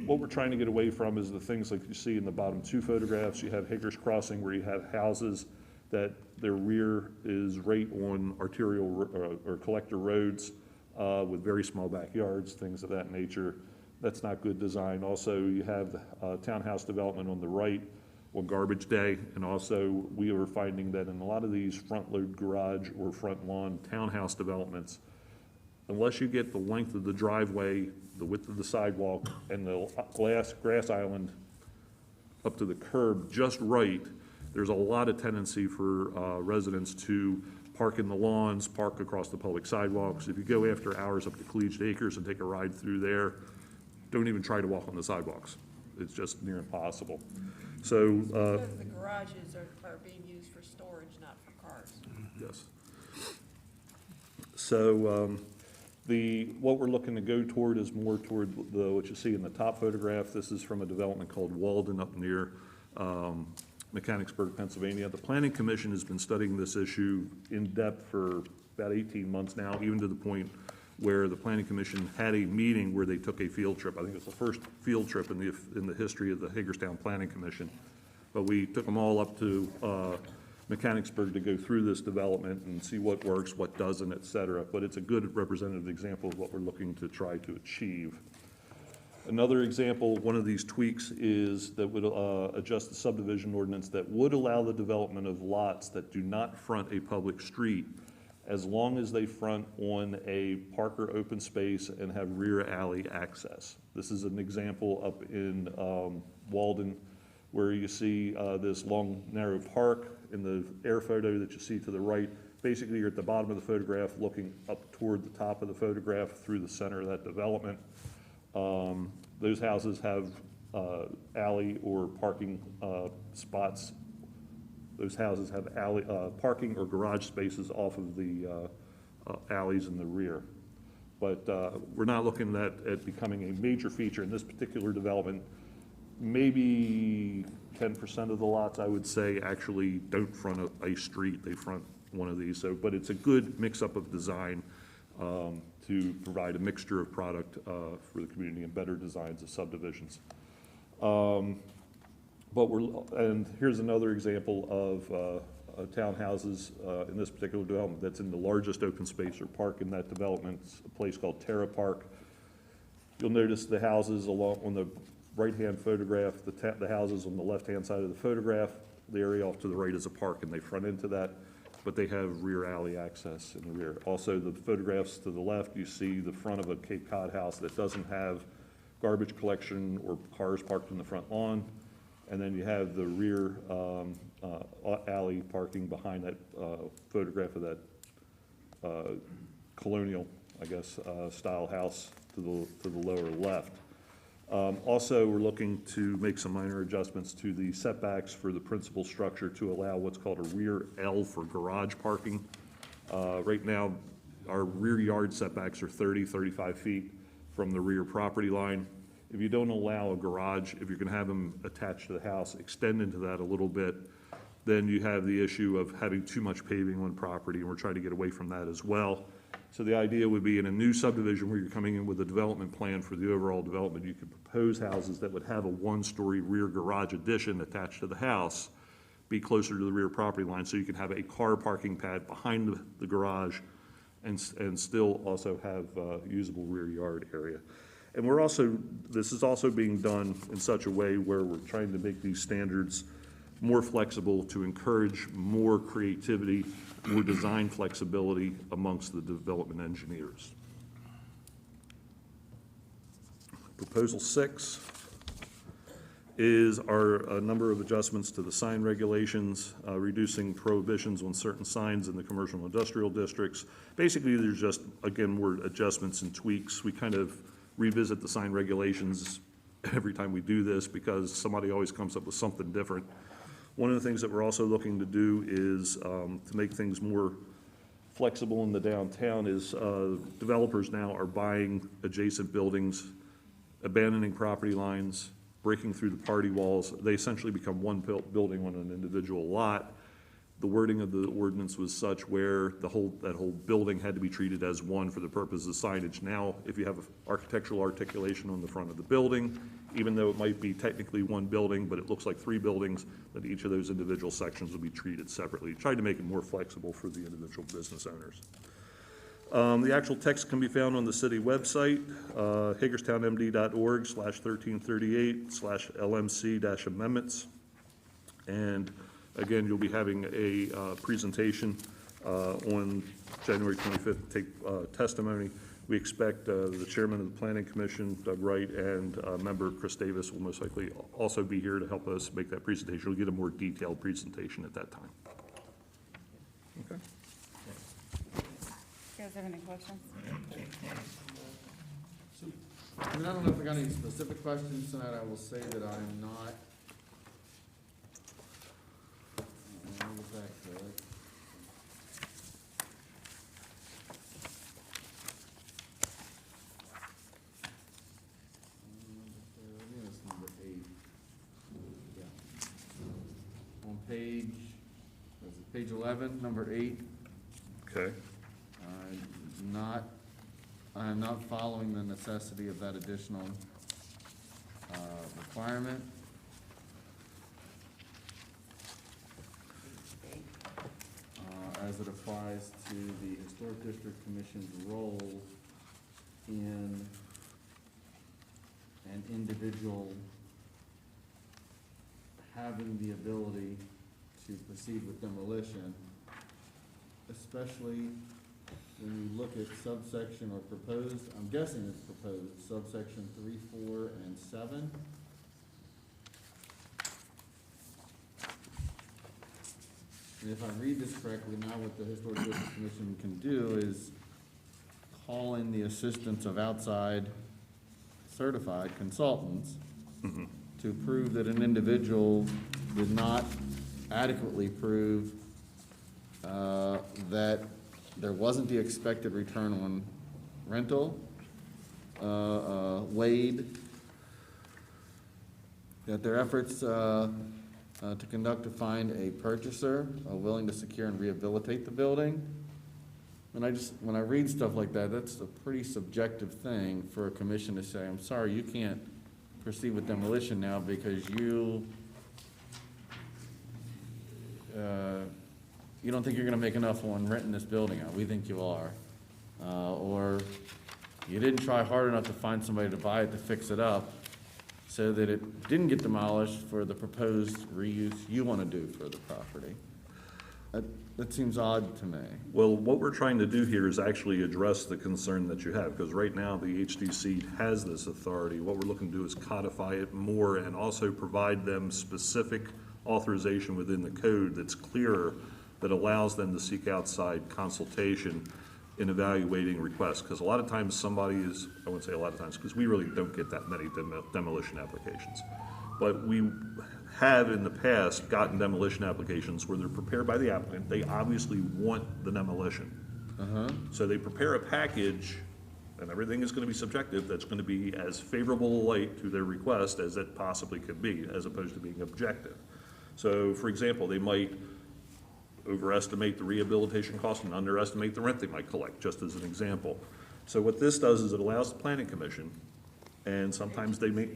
What we're trying to get away from is the things like you see in the bottom two photographs. You have Higgers Crossing, where you have houses that their rear is right on arterial or collector roads with very small backyards, things of that nature. That's not good design. Also, you have townhouse development on the right on garbage day, and also we are finding that in a lot of these front-load garage or front lawn townhouse developments, unless you get the length of the driveway, the width of the sidewalk, and the grass island up to the curb just right, there's a lot of tendency for residents to park in the lawns, park across the public sidewalks. If you go after hours up to Collegiate Acres and take a ride through there, don't even try to walk on the sidewalks. It's just near impossible. So, Because the garages are being used for storage, not for cars. yes. So, what we're looking to go toward is more toward what you see in the top photograph. This is from a development called Widen up near Mechanicsburg, Pennsylvania. The Planning Commission has been studying this issue in depth for about 18 months now, even to the point where the Planning Commission had a meeting where they took a field trip. I think it's the first field trip in the history of the Hagerstown Planning Commission. But we took them all up to Mechanicsburg to go through this development and see what works, what doesn't, et cetera. But it's a good representative example of what we're looking to try to achieve. Another example, one of these tweaks is that would adjust the subdivision ordinance that would allow the development of lots that do not front a public street, as long as they front on a park or open space and have rear alley access. This is an example up in Widen, where you see this long, narrow park in the air photo that you see to the right. Basically, you're at the bottom of the photograph looking up toward the top of the photograph through the center of that development. Those houses have alley or parking spots. Those houses have alley, parking or garage spaces off of the alleys in the rear. But we're not looking at becoming a major feature in this particular development. Maybe 10% of the lots, I would say, actually don't front a street. They front one of these. So, but it's a good mix-up of design to provide a mixture of product for the community and better designs of subdivisions. And here's another example of townhouses in this particular development that's in the largest open space or park in that development. It's a place called Terra Park. You'll notice the houses along on the right-hand photograph, the houses on the left-hand side of the photograph. The area off to the right is a park, and they front into that, but they have rear alley access in the rear. Also, the photographs to the left, you see the front of a Cape Cod house that doesn't have garbage collection or cars parked in the front lawn. And then you have the rear alley parking behind that photograph of that colonial, I guess, style house to the lower left. Also, we're looking to make some minor adjustments to the setbacks for the principal structure to allow what's called a rear L for garage parking. Right now, our rear yard setbacks are 35 feet from the rear property line. If you don't allow a garage, if you're going to have them attached to the house, extend into that a little bit, then you have the issue of having too much paving on property, and we're trying to get away from that as well. So the idea would be in a new subdivision where you're coming in with a development plan for the overall development, you could propose houses that would have a one-story rear garage addition attached to the house, be closer to the rear property line, so you can have a car parking pad behind the garage and still also have usable rear yard area. And this is also being done in such a way where we're trying to make these standards more flexible to encourage more creativity, more design flexibility amongst the development engineers. Proposal 6 is a number of adjustments to the sign regulations, reducing prohibitions on certain signs in the commercial and industrial districts. Basically, there's just, again, more adjustments and tweaks. We kind of revisit the sign regulations every time we do this because somebody always comes up with something different. One of the things that we're also looking to do is to make things more flexible in the downtown is developers now are buying adjacent buildings, abandoning property lines, breaking through the party walls. They essentially become one building on an individual lot. the wording of the ordinance was such where that whole building had to be treated as one for the purpose of signage. Now, if you have architectural articulation on the front of the building, even though it might be technically one building, but it looks like three buildings, that each of those individual sections will be treated separately. Tried to make it more flexible for the individual business owners. The actual text can be found on the city website, hagerstownmd.org/1338/LMC-amendments. And again, you'll be having a presentation on January 25th, take testimony. We expect the chairman of the Planning Commission, Doug Wright, and member Chris Davis will most likely also be here to help us make that presentation. We'll get a more detailed presentation at that time. Okay. You guys have any questions? I mean, I don't know if I got any specific questions tonight. I will say that I am not. Let me get back to it. I think it's number 8. Yeah. On page 11, number 8. Okay. I am not following the necessity of that additional requirement. As it applies to the Historic District Commission's role in an individual having the ability to proceed with demolition, especially when you look at subsection or proposed, I'm guessing it's proposed, subsection 3, 4, and 7. And if I read this correctly, now what the Historic District Commission can do is call in the assistance of outside certified consultants to prove that an individual did not adequately prove that there wasn't the expected return on rental, laid, that their efforts to find a purchaser willing to secure and rehabilitate the building. And when I read stuff like that, that's a pretty subjective thing for a commission to say, I'm sorry, you can't proceed with demolition now because you don't think you're gonna make enough on renting this building out. We think you are. Or you didn't try hard enough to find somebody to buy it to fix it up so that it didn't get demolished for the proposed reuse you wanna do for the property. That seems odd to me. Well, what we're trying to do here is actually address the concern that you have, because right now the HDC has this authority. What we're looking to do is codify it more and also provide them specific authorization within the code that's clearer, that allows them to seek outside consultation in evaluating requests. Because a lot of times somebody is, I wouldn't say a lot of times, because we really don't get that many demolition applications. But we have in the past gotten demolition applications where they're prepared by the applicant. They obviously want the demolition. So they prepare a package, and everything is going to be subjective, that's going to be as favorable a light to their request as it possibly could be, as opposed to being objective. So, for example, they might overestimate the rehabilitation cost and underestimate the rent they might collect, just as an example. So what this does is it allows the Planning Commission, and sometimes they may,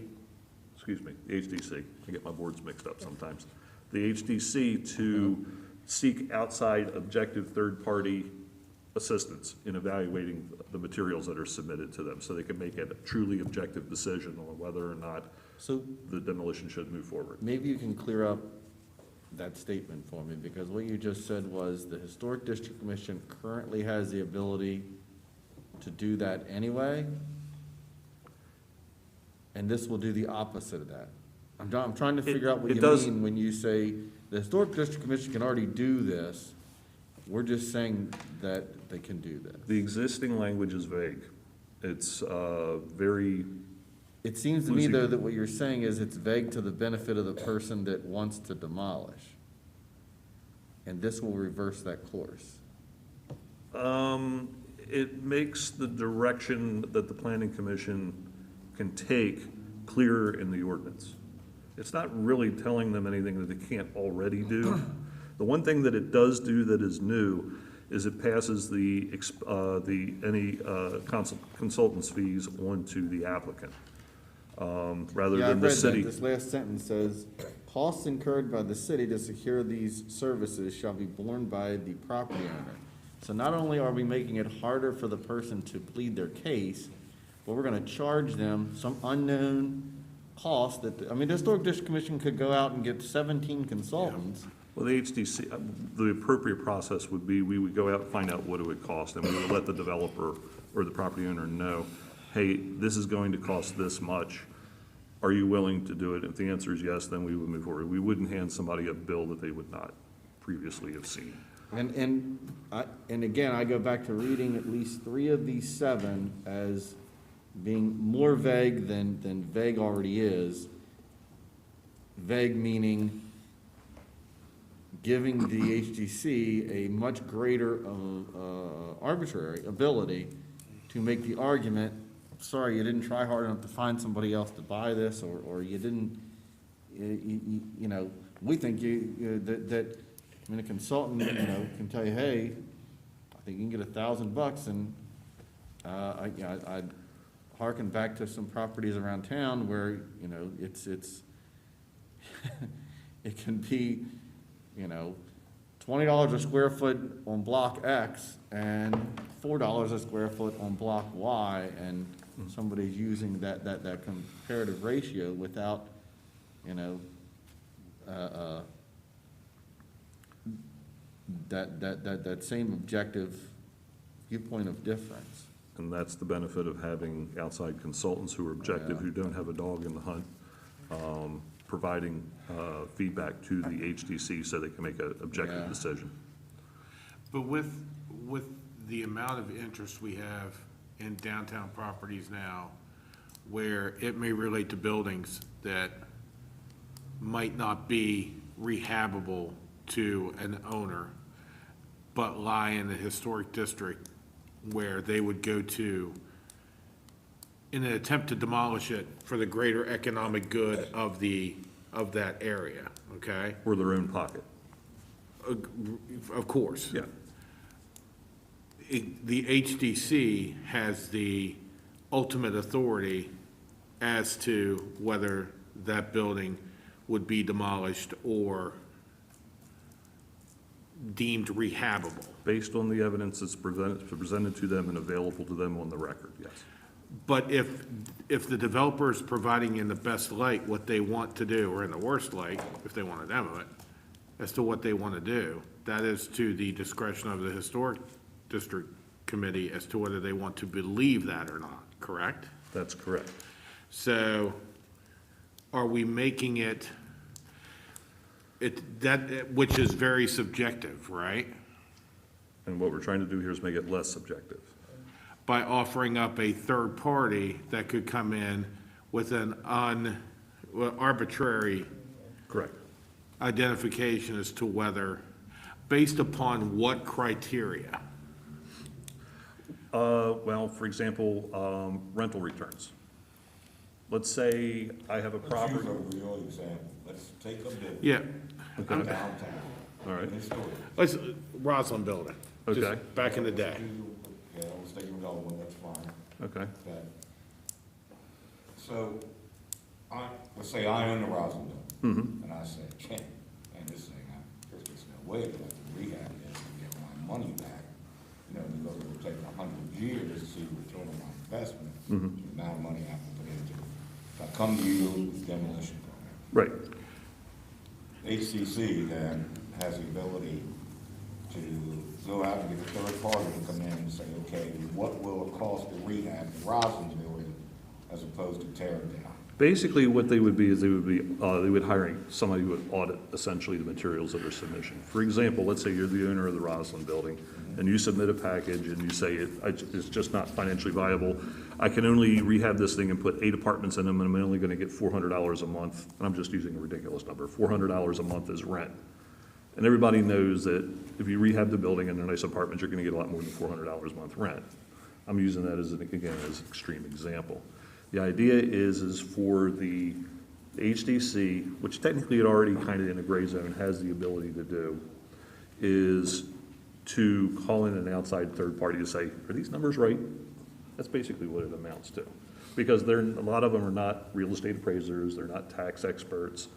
excuse me, the HDC, I get my boards mixed up sometimes, the HDC to seek outside objective third-party assistance in evaluating the materials that are submitted to them, so they can make a truly objective decision on whether or not the demolition should move forward. Maybe you can clear up that statement for me, because what you just said was the Historic District Commission currently has the ability to do that anyway, and this will do the opposite of that. I'm trying to figure out what you mean when you say the Historic District Commission can already do this. We're just saying that they can do this. The existing language is vague. It's very... It seems to me, though, that what you're saying is it's vague to the benefit of the person that wants to demolish. And this will reverse that course. It makes the direction that the Planning Commission can take clearer in the ordinance. It's not really telling them anything that they can't already do. The one thing that it does do that is new is it passes any consultant's fees on to the applicant, rather Yeah, than I've the read that. city. This last sentence says, costs incurred by the city to secure these services shall be borne by the property owner. So not only are we making it harder for the person to plead their case, but we're gonna charge them some unknown cost that, I mean, the Historic District Commission could go out and get 17 consultants. Well, the HDC, the appropriate process would be, we would go out and find out what it would cost, and we would let the developer or the property owner know, hey, this is going to cost this much. Are you willing to do it? If the answer is yes, then we would move forward. We wouldn't hand somebody a bill that they would not previously have seen. And again, I go back to reading at least 3 of these 7 as being more vague than vague already is. Vague meaning giving the HDC a much greater arbitrary ability to make the argument, sorry, you didn't try hard enough to find somebody else to buy this, or you didn't, you know, we think that, I mean, a consultant, you know, can tell you, hey, I think you can get $1,000, and I'd harken back to some properties around town where, you know, it's it can be, you know, $20 a square foot on block X and $4 a square foot on block Y, and somebody's using that comparative ratio without, you know, that same objective viewpoint of difference. And that's the benefit of having outside consultants who are objective, who don't have a dog in the hunt, providing feedback to the HDC so they can make an objective decision. But with the amount of interest we have in downtown properties now, where it may relate to buildings that might not be rehabable to an owner, but lie in the historic district where they would go to in an attempt to demolish it for the greater economic good of that area, okay? Or their own pocket. Of course. Yeah. The HDC has the ultimate authority as to whether that building would be demolished or deemed rehabable. Based on the evidence that's presented to them and available to them on the record, yes. But if the developer is providing in the best light what they want to do, or in the worst light, if they want to demo it, as to what they want to do, that is to the discretion of the Historic District Committee as to whether they want to believe that or not, correct? That's correct. So are we making it, which is very subjective, right? And what we're trying to do here is make it less subjective. By offering up a third party that could come in with an arbitrary Correct. identification as to whether, based upon what criteria? Well, for example, rental returns. Let's say I have a property. Let's use a real example. Let's take a building. Yeah, Downtown. All right. Historic. let's, Roslyn Building. just Okay. Back in the day. Yeah, let's take a dollar one, that's fine. Okay. Okay. So, let's say I own the Roslyn building, and I say, Ken, and this thing, there's just no way that I can rehab this and get my money back. You know, because it would take 100 years to see the return on my investment, the amount of money I have to put into it. If I come to you with demolition program. Right. HCC then has the ability to go out and get a third party to come in and say, okay, what will it cost to rehab the Roslyn's building as opposed to tear it down? Basically, what they would be is they would hire somebody who would audit essentially the materials of their submission. For example, let's say you're the owner of the Roslyn building, and you submit a package and you say it's just not financially viable. I can only rehab this thing and put 8 apartments in them, and I'm only going to get $400 a month. And I'm just using a ridiculous number. $400 a month is rent. And everybody knows that if you rehab the building and they're nice apartments, you're going to get a lot more than $400 a month rent. I'm using that as, again, as an extreme example. The idea is for the HDC, which technically it already kind of in a gray zone has the ability to do, is to call in an outside third party to say, are these numbers right? That's basically what it amounts to. Because a lot of them are not real estate appraisers, they're not tax experts.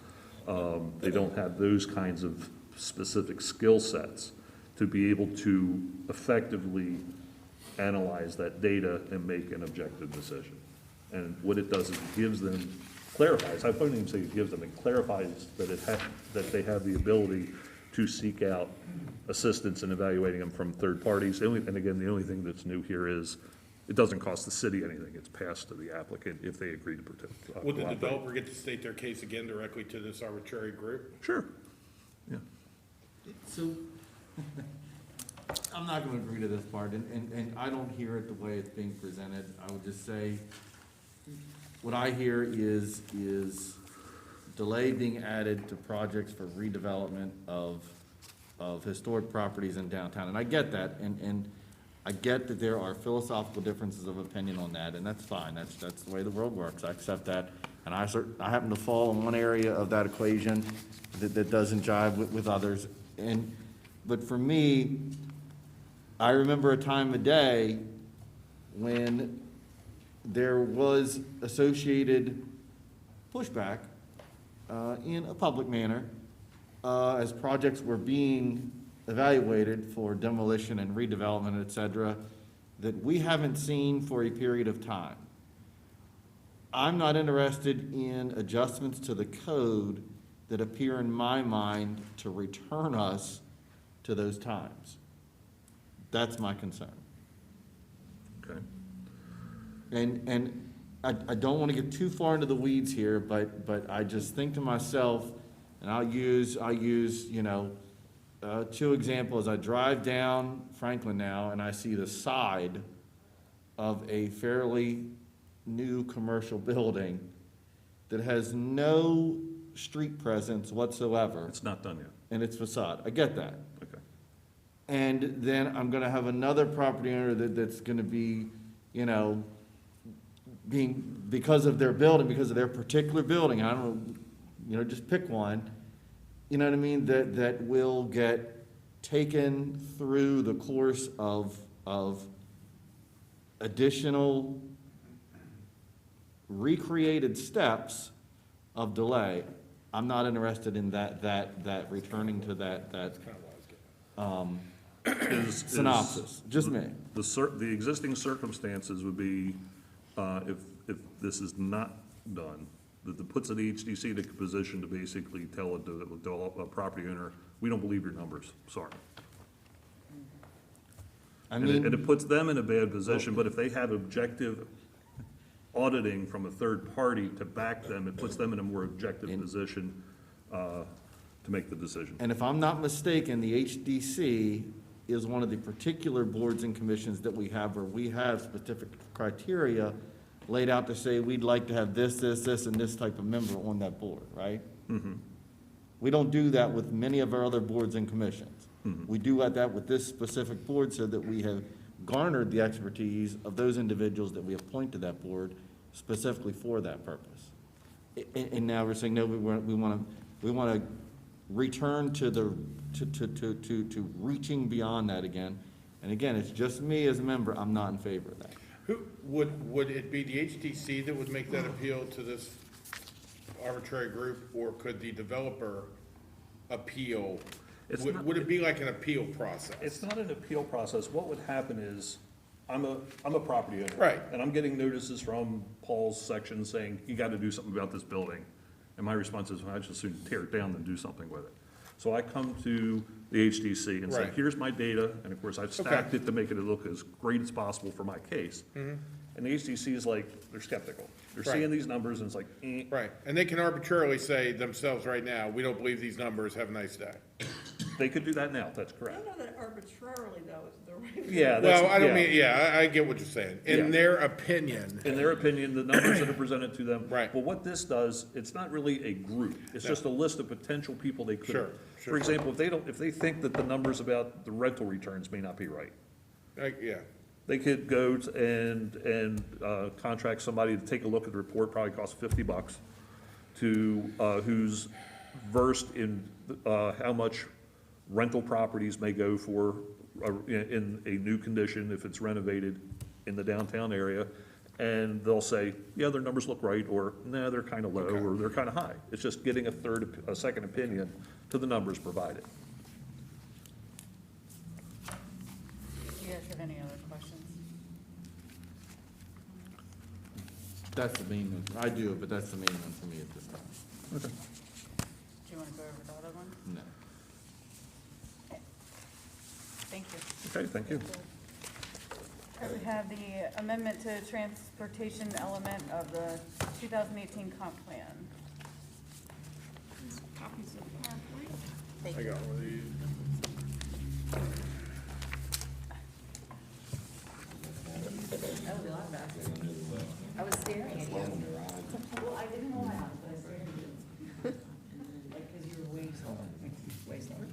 They don't have those kinds of specific skill sets to be able to effectively analyze that data and make an objective decision. And what it does is it gives them, clarifies, I wouldn't even say it gives them, it clarifies that they have the ability to seek out assistance in evaluating them from third parties. And again, the only thing that's new here is it doesn't cost the city anything. It's passed to the applicant if they agree to participate. Would the developer get to state their case again directly to this arbitrary group? Sure, yeah. So, I'm not gonna agree to this part, and I don't hear it the way it's being presented. I would just say, what I hear is delay being added to projects for redevelopment of historic properties in downtown. And I get that, and I get that there are philosophical differences of opinion on that, and that's fine. That's the way the world works. I accept that. And I happen to fall in one area of that equation that doesn't jive with others. But for me, I remember a time of day when there was associated pushback in a public manner as projects were being evaluated for demolition and redevelopment, et cetera, that we haven't seen for a period of time. I'm not interested in adjustments to the code that appear in my mind to return us to those times. That's my concern. Okay. And I don't want to get too far into the weeds here, but I just think to myself, and I'll use, you know, two examples. I drive down Franklin now and I see the side of a fairly new commercial building that has no street presence whatsoever. It's not done yet. And it's facade. I get that. Okay. And then I'm gonna have another property owner that's gonna be, you know, because of their building, because of their particular building, I don't know, you know, just pick one, you know what I mean, that will get taken through the course of additional recreated steps of delay. I'm not interested in that returning to that synopsis, just me. The existing circumstances would be, if this is not done, that puts the HDC in a position to basically tell a property owner, we don't believe your numbers, sorry. And it puts them in a bad position, but if they have objective auditing from a third party to back them, it puts them in a more objective position to make the decision. And if I'm not mistaken, the HDC is one of the particular boards and commissions that we have where we have specific criteria laid out to say we'd like to have this, and this type of member on that board, right? Mm-hmm. We don't do that with many of our other boards and commissions. Mm-hmm. We do that with this specific board so that we have garnered the expertise of those individuals that we appoint to that board specifically for that purpose. And now we're saying, no, we want to return to reaching beyond that again. And again, it's just me as a member, I'm not in favor of that. Would it be the HTC that would make that appeal to this arbitrary group, or could the developer appeal? Would it be like an appeal process? It's not an appeal process. What would happen is, I'm a property owner. Right. And I'm getting notices from Paul's section saying, you gotta do something about this building. And my response is, well, I'd just soon tear it down than do something with it. So I come to the HDC and say, Right. here's my data, and of course I've stacked it to make it look as great as possible for my case. Mm-hmm. And the HDC is like, they're skeptical. They're Right. seeing these numbers and it's like, eh. Right, and they can arbitrarily say themselves right now, we don't believe these numbers, have a nice day. They could do that now, that's I correct. don't know that arbitrarily, though, is the right. Yeah, Well, I don't yeah. mean, yeah, I get what you're saying. Yeah. In their opinion, In their opinion, the numbers that are presented to them. Right. Well, what this does, it's not really a group. It's just a list of potential people they could. Sure, For example, if they think that the numbers about the rental returns may not be right, yeah, they could go and contract somebody to take a look at the report, probably costs $50, to, who's versed in how much Rental properties may go for, in a new condition, if it's renovated in the downtown area, and they'll say, yeah, their numbers look right, or, nah, they're kind of low, or they're kind of high. It's just getting a second opinion to the numbers provided. Do you guys have any other questions? That's the main one. I do, but that's the main one for me at this time. Okay. Do you want to go over the other one? No. Thank you. Okay, thank you. All right, we have the amendment to transportation element of the 2018 comp plan. Copies of PowerPoint. I got one of these. That was a lot faster. I was staring at you. Well, I didn't know I was, but I was staring at you. Like, because you were way slower, way slower.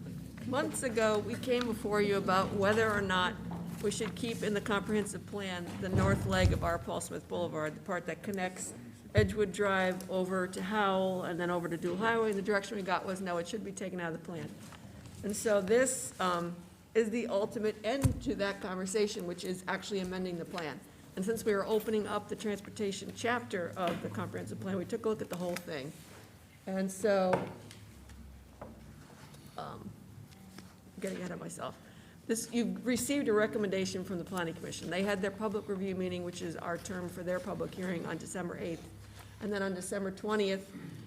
Months ago, we came before you about whether or not we should keep in the comprehensive plan the north leg of our Paul Smith Boulevard, the part that connects Edgewood Drive over to Howell and then over to Dual Highway. And the direction we got was, no, it should be taken out of the plan. And so this is the ultimate end to that conversation, which is actually amending the plan. And since we were opening up the transportation chapter of the comprehensive plan, we took a look at the whole thing. And so, getting ahead of myself. You received a recommendation from the Planning Commission. They had their public review meeting, which is our term for their public hearing, on December 8th. And then on December 20th,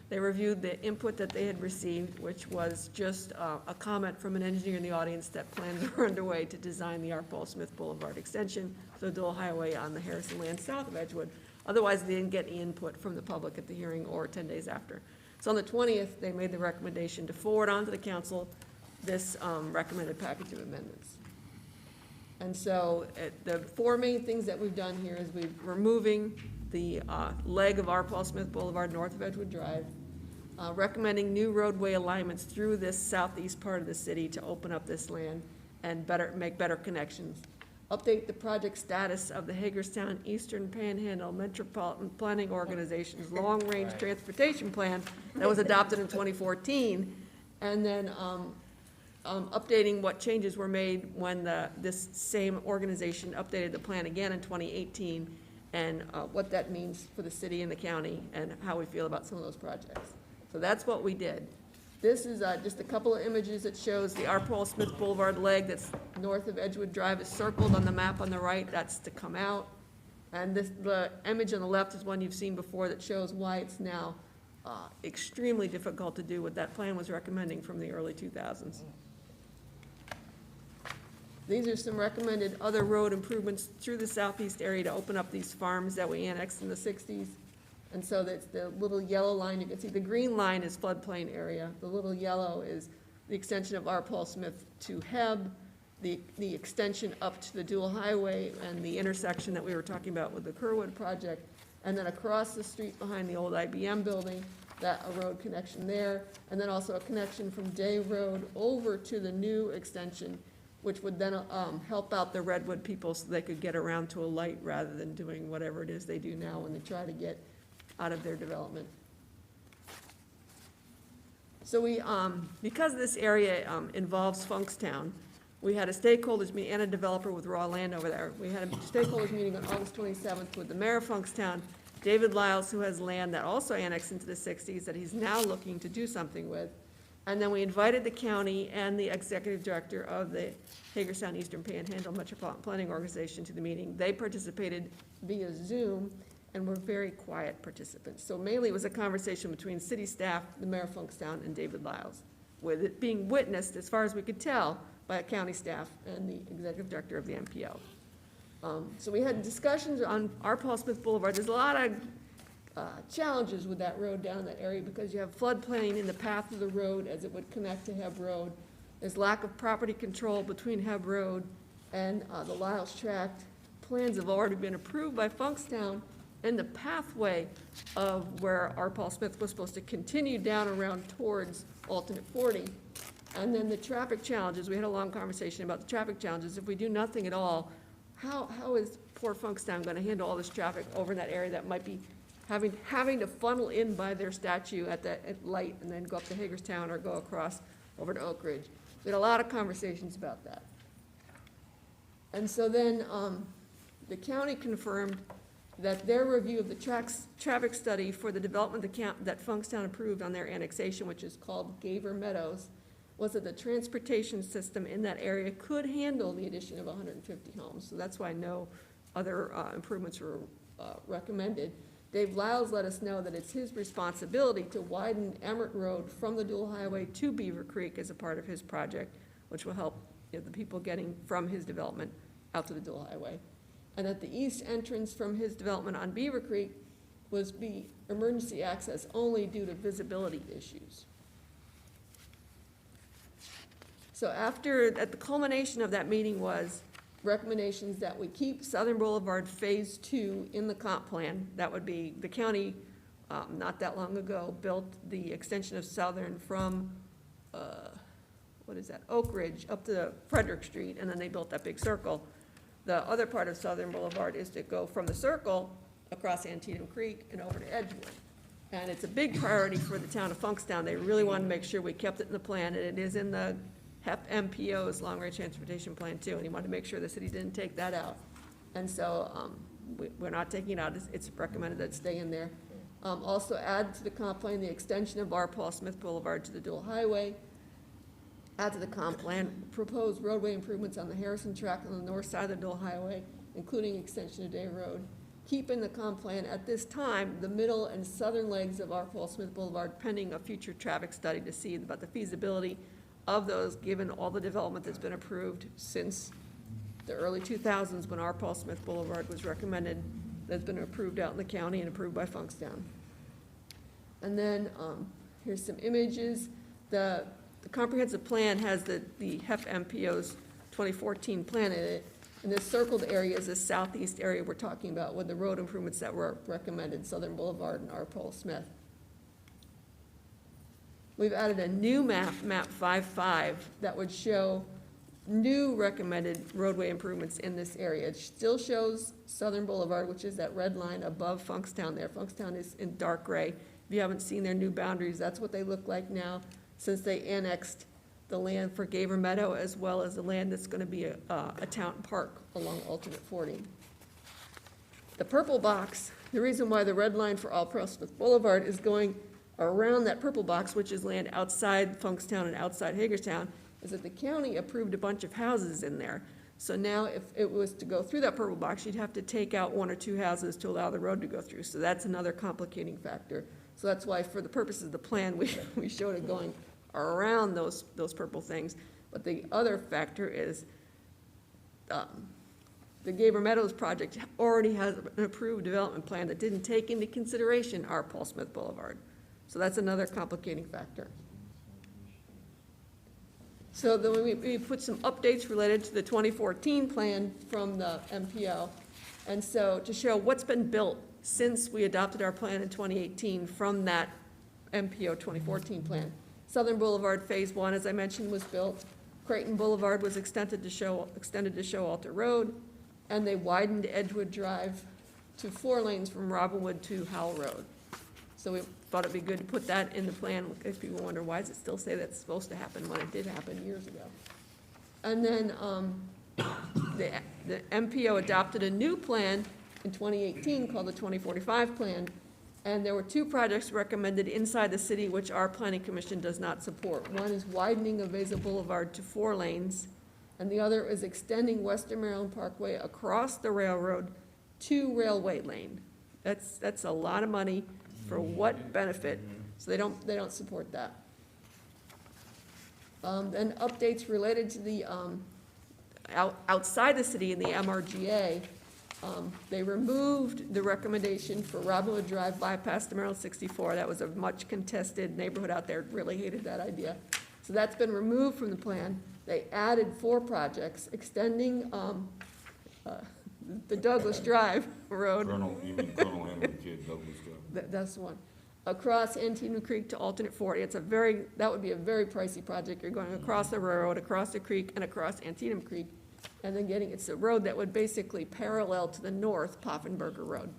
they reviewed the input that they had received, which was just a comment from an engineer in the audience that plans are underway to design the R. Paul Smith Boulevard extension, so dual highway on the Harrison land south of Edgewood. Otherwise, they didn't get any input from the public at the hearing or 10 days after. So on the 20th, they made the recommendation to forward on to the council this recommended package of amendments. And so the four main things that we've done here is we're removing the leg of R. Paul Smith Boulevard north of Edgewood Drive, recommending new roadway alignments through this southeast part of the city to open up this land and make better connections. Update the project status of the Hagerstown Eastern Panhandle Metropolitan Planning Organization's long-range transportation plan that was adopted in 2014, and then updating what changes were made when this same organization updated the plan again in 2018, and what that means for the city and the county and how we feel about some of those projects. So that's what we did. This is just a couple of images that shows the R. Paul Smith Boulevard leg that's north of Edgewood Drive is circled on the map on the right. That's to come out. And the image on the left is one you've seen before that shows why it's now extremely difficult to do what that plan was recommending from the early 2000s. These are some recommended other road improvements through the southeast area to open up these farms that we annexed in the 60s. And so that's the little yellow line. You can see the green line is floodplain area. The little yellow is the extension of R. Paul Smith to Heb, the extension up to the dual highway and the intersection that we were talking about with the Kerwood project. And then across the street behind the old IBM building, a road connection there. And then also a connection from Day Road over to the new extension, which would then help out the Redwood people so they could get around to a light rather than doing whatever it is they do now when they try to get out of their development. So we, because this area involves Funkstown, we had a stakeholders meeting and a developer with raw land over there. We had a stakeholders meeting on August 27th with the mayor of Funkstown, David Lyles, who has land that also annexed into the 60s that he's now looking to do something with. And then we invited the county and the executive director of the Hagerstown Eastern Panhandle Metropolitan Planning Organization to the meeting. They participated via Zoom and were very quiet participants. So mainly it was a conversation between city staff, the mayor of Funkstown, and David Lyles, with it being witnessed, as far as we could tell, by a county staff and the executive director of the MPO. So we had discussions on R. Paul Smith Boulevard. There's a lot of challenges with that road down in that area because you have floodplain in the path of the road as it would connect to Heb Road. There's lack of property control between Heb Road and the Lyles Tract. Plans have already been approved by Funkstown, and the pathway of where R. Paul Smith was supposed to continue down around towards alternate 40. And then the traffic challenges, we had a long conversation about the traffic challenges. If we do nothing at all, how is poor Funkstown gonna handle all this traffic over in that area that might be having to funnel in by their statue at light and then go up to Hagerstown or go across over to Oak Ridge? We had a lot of conversations about that. And so then, the county confirmed that their review of the traffic study for the development account that Funkstown approved on their annexation, which is called Beaver Meadows, was that the transportation system in that area could handle the addition of 150 homes. So that's why no other improvements were recommended. Dave Lyles let us know that it's his responsibility to widen Emirate Road from the dual highway to Beaver Creek as a part of his project, which will help, you know, the people getting from his development out to the dual highway. And that the east entrance from his development on Beaver Creek was be emergency access only due to visibility issues. So at the culmination of that meeting was recommendations that we keep Southern Boulevard Phase 2 in the comp plan. That would be, the county, not that long ago, built the extension of Southern from, Oak Ridge up to Frederick Street, and then they built that big circle. The other part of Southern Boulevard is to go from the circle across Antietam Creek and over to Edgewood. And it's a big priority for the town of Funkstown. They really wanted to make sure we kept it in the plan, and it is in the HEP MPO's long-range transportation plan too, and he wanted to make sure the city didn't take that out. And so, we're not taking it out, it's recommended that it stay in there. Also add to the comp plan the extension of R. Paul Smith Boulevard to the dual highway. Add to the comp plan, propose roadway improvements on the Harrison track on the north side of the dual highway, including extension of Day Road. Keep in the comp plan at this time the middle and southern legs of R. Paul Smith Boulevard pending a future traffic study to see about the feasibility of those, given all the development that's been approved since the early 2000s when R. Paul Smith Boulevard was recommended, that's been approved out in the county and approved by Funkstown. And then here's some images. The comprehensive plan has the HEP MPO's 2014 plan in it, and this circled area is the southeast area we're talking about with the road improvements that were recommended, Southern Boulevard and R. Paul Smith. We've added a new map, map 5.5, that would show new recommended roadway improvements in this area. It still shows Southern Boulevard, which is that red line above Funkstown there. Funkstown is in dark gray. If you haven't seen their new boundaries, that's what they look like now since they annexed the land for Beaver Meadow as well as the land that's going to be a town park along alternate 40. The purple box, the reason why the red line for All Pearl Smith Boulevard is going around that purple box, which is land outside Funkstown and outside Hagerstown, is that the county approved a bunch of houses in there. So now if it was to go through that purple box, you'd have to take out one or two houses to allow the road to go through. So that's another complicating factor. So that's why for the purposes of the plan, we showed it going around those purple things. But the other factor is the Beaver Meadows project already has an approved development plan that didn't take into consideration our Paul Smith Boulevard. So that's another complicating factor. So then we put some updates related to the 2014 plan from the MPO. And so to show what's been built since we adopted our plan in 2018 from that MPO 2014 plan. Southern Boulevard Phase 1, as I mentioned, was built. Creighton Boulevard was extended to Showalter Road, and they widened Edgewood Drive to 4 lanes from Robinwood to Howell Road. So we thought it'd be good to put that in the plan, if people wonder why does it still say that's supposed to happen when it did happen years ago. And then the MPO adopted a new plan in 2018 called the 2045 plan, and there were 2 projects recommended inside the city which our planning commission does not support. One is widening of Veza Boulevard to 4 lanes, and the other is extending Western Maryland Parkway across the railroad to Railway Lane. That's a lot of money for what benefit? So they don't support that. Then updates related to the outside the city in the MRGA. They removed the recommendation for Robinwood Drive bypass to Maryland 64. That was a much contested neighborhood out there, really hated that idea. So that's been removed from the plan. They added 4 projects, extending the Douglas Drive Road. Colonel Henry Kid Douglas Drive. That's the one. Across Antietam Creek to alternate 40. That would be a very pricey project. You're going across the railroad, across the creek, and across Antietam Creek. And then it's a road that would basically parallel to the north Poffenberger Road.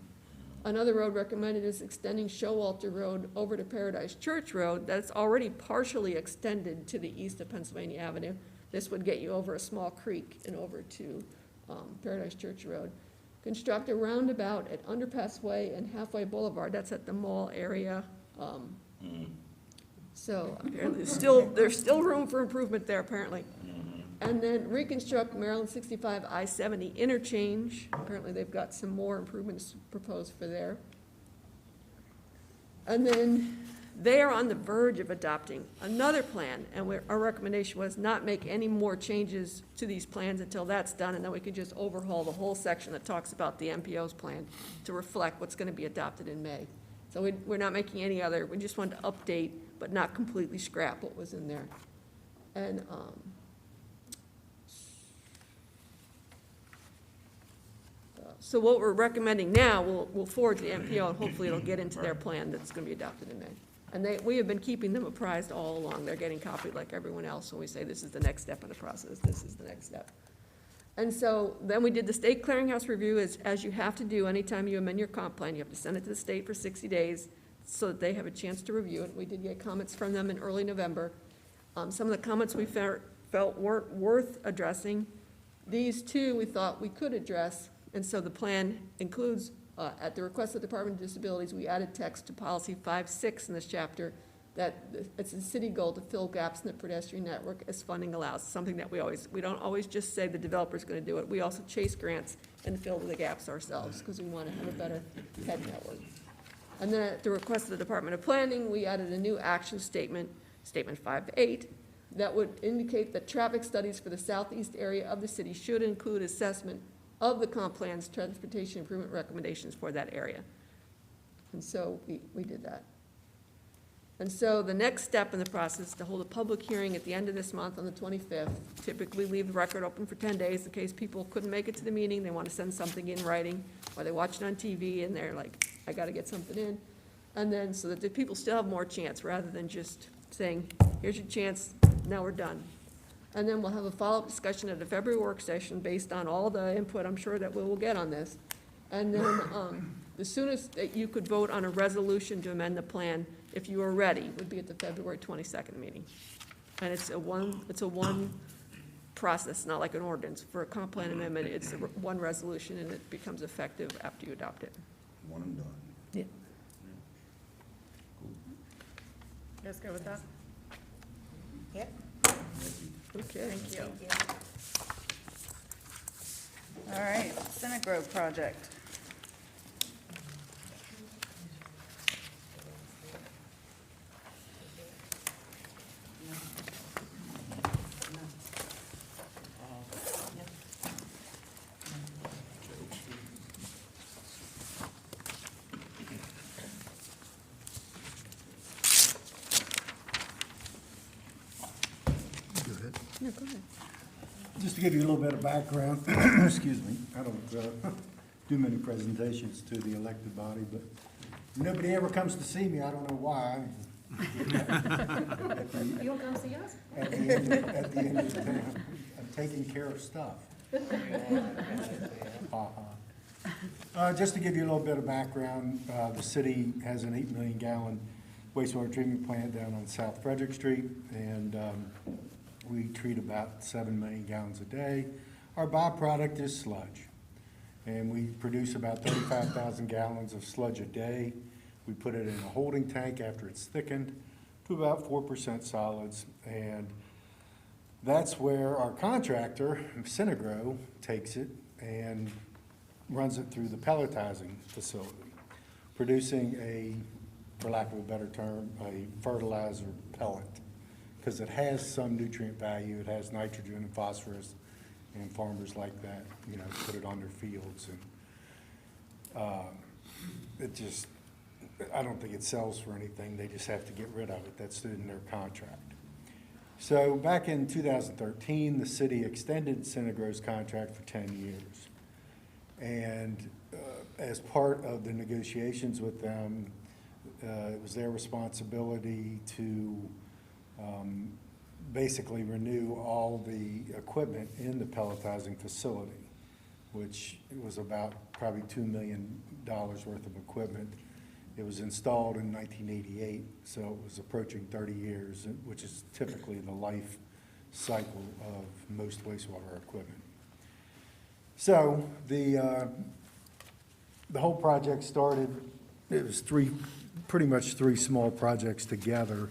Another road recommended is extending Showalter Road over to Paradise Church Road. That's already partially extended to the east of Pennsylvania Avenue. This would get you over a small creek and over to Paradise Church Road. Construct a roundabout at Underpass Way and Halfway Boulevard. That's at the mall area. So apparently there's still room for improvement there, apparently. And then reconstruct Maryland 65 I-70 interchange. Apparently they've got some more improvements proposed for there. And then they are on the verge of adopting another plan, and our recommendation was not make any more changes to these plans until that's done, and then we can just overhaul the whole section that talks about the MPO's plan to reflect what's gonna be adopted in May. So we're not making any other, we just wanted to update, but not completely scrap what was in there. And, so what we're recommending now, we'll forward to the MPO, and hopefully it'll get into their plan that's gonna be adopted in May. And we have been keeping them apprised all along. They're getting copied like everyone else when we say this is the next step in the process, this is the next step. And so then we did the state clearinghouse review, as you have to do anytime you amend your comp plan. You have to send it to the state for 60 days so that they have a chance to review it. We did get comments from them in early November. Some of the comments we felt weren't worth addressing. These two we thought we could address, and so the plan includes, at the request of the Department of Disabilities, we added text to policy 5.6 in this chapter that it's a city goal to fill gaps in the pedestrian network as funding allows, something that we don't always just say the developer's gonna do it. We also chase grants and fill the gaps ourselves because we want to have a better head network. And then at the request of the Department of Planning, we added a new action statement, statement 5.8, that would indicate that traffic studies for the southeast area of the city should include assessment of the comp plan's transportation improvement recommendations for that area. And so we did that. And so the next step in the process is to hold a public hearing at the end of this month on the 25th. Typically leave the record open for 10 days in case people couldn't make it to the meeting, they want to send something in writing, or they watch it on TV and they're like, I got to get something in. And then so that the people still have more chance rather than just saying, here's your chance, now we're done. And then we'll have a follow-up discussion at a February work session based on all the input I'm sure that we will get on this. And then the soonest that you could vote on a resolution to amend the plan, if you are ready, would be at the February 22nd meeting. And it's a one process, not like an ordinance. For a comp plan amendment, it's one resolution and it becomes effective after you adopt it. One and done. Yeah. You guys good with that? Yep. Okay. Thank you. All right, Senate Grove project. No, go ahead. Just to give you a little bit of background, excuse me, I don't do many presentations to the elected body, but nobody ever comes to see me, I don't know why. You don't come see us? At the end of the day, I'm taking care of stuff. Just to give you a little bit of background, the city has an 8 million gallon wastewater treatment plant down on South Frederick Street, and we treat about 7 million gallons a day. Our byproduct is sludge, and we produce about 35,000 gallons of sludge a day. We put it in a holding tank after it's thickened to about 4% solids, and that's where our contractor, Synagro, takes it and runs it through the pelletizing facility, producing a, for lack of a better term, a fertilizer pellet, because it has some nutrient value. It has nitrogen and phosphorus, and farmers like that, you know, put it on their fields. And it just, I don't think it sells for anything. They just have to get rid of it. That's in their contract. So back in 2013, the city extended Synagro's contract for 10 years. And as part of the negotiations with them, it was their responsibility to basically renew all the equipment in the pelletizing facility. which was about probably $2 million worth of equipment. It was installed in 1988, so it was approaching 30 years, which is typically the life cycle of most wastewater equipment. So the whole project started, it was pretty much three small projects together,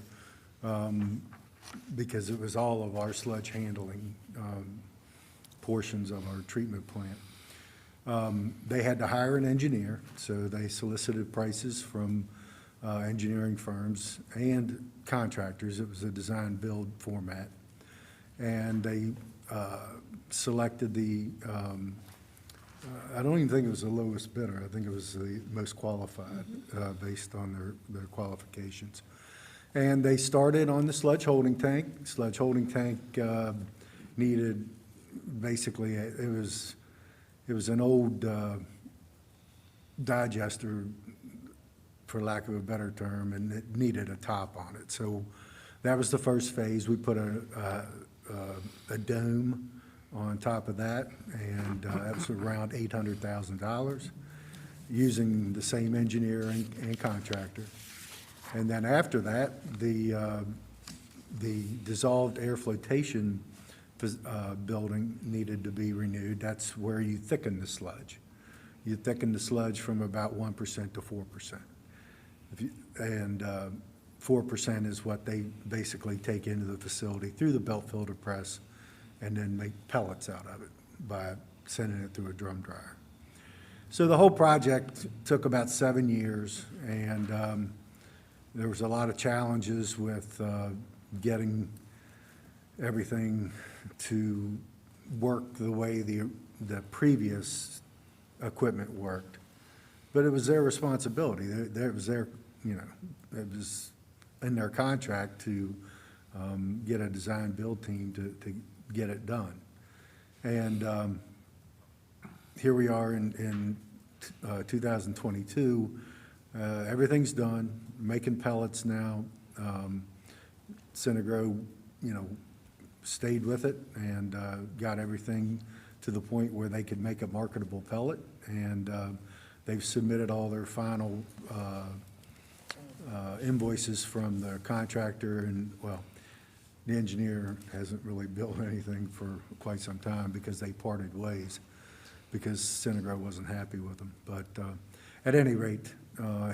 because it was all of our sludge handling portions of our treatment plant. They had to hire an engineer, so they solicited prices from engineering firms and contractors. It was a design-build format. And they selected I don't even think it was the lowest bidder. I think it was the most qualified based on their qualifications. And they started on the sludge holding tank. Sludge holding tank needed, basically, it was an old digester, for lack of a better term, and it needed a top on it. So that was the first phase. We put a dome on top of that, and that was around $800,000, using the same engineer and contractor. And then after that, the dissolved air flotation building needed to be renewed. That's where you thicken the sludge. You thicken the sludge from about 1% to 4%. And 4% is what they basically take into the facility through the belt filter press and then make pellets out of it by sending it through a drum dryer. So the whole project took about 7 years, and there was a lot of challenges with getting everything to work the way the previous equipment worked. But it was their responsibility. It was their, it was in their contract to get a design build team to get it done. And here we are in 2022. Everything's done, making pellets now. Synagro, stayed with it and got everything to the point where they could make a marketable pellet. And they've submitted all their final invoices from the contractor, and, well, the engineer hasn't really built anything for quite some time because they parted ways, because Synagro wasn't happy with them. But at any rate,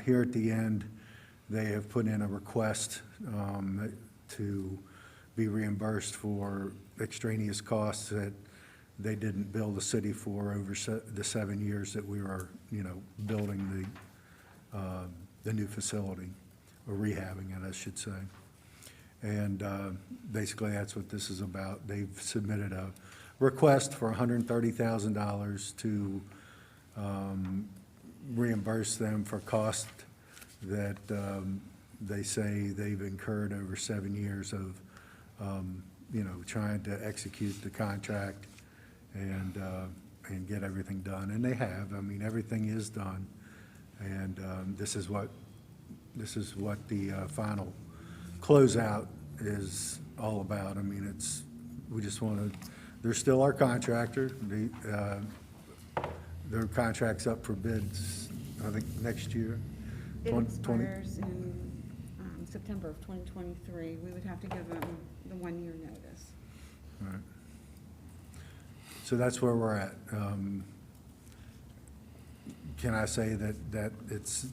here at the end, they have put in a request to be reimbursed for extraneous costs that they didn't bill the city for over the 7 years that we were, building the new facility, or rehabbing it, I should say. And basically, that's what this is about. They've submitted a request for $130,000 to reimburse them for cost that they say they've incurred over 7 years of, trying to execute the contract and get everything done. And they have. I mean, everything is done. And this is what the final closeout is all about. I mean, we just want to, they're still our contractor. Their contract's up for bids, I think, next year. It expires in September of 2023. We would have to give them the 1 year notice. All right. So that's where we're at. Can I say that it's,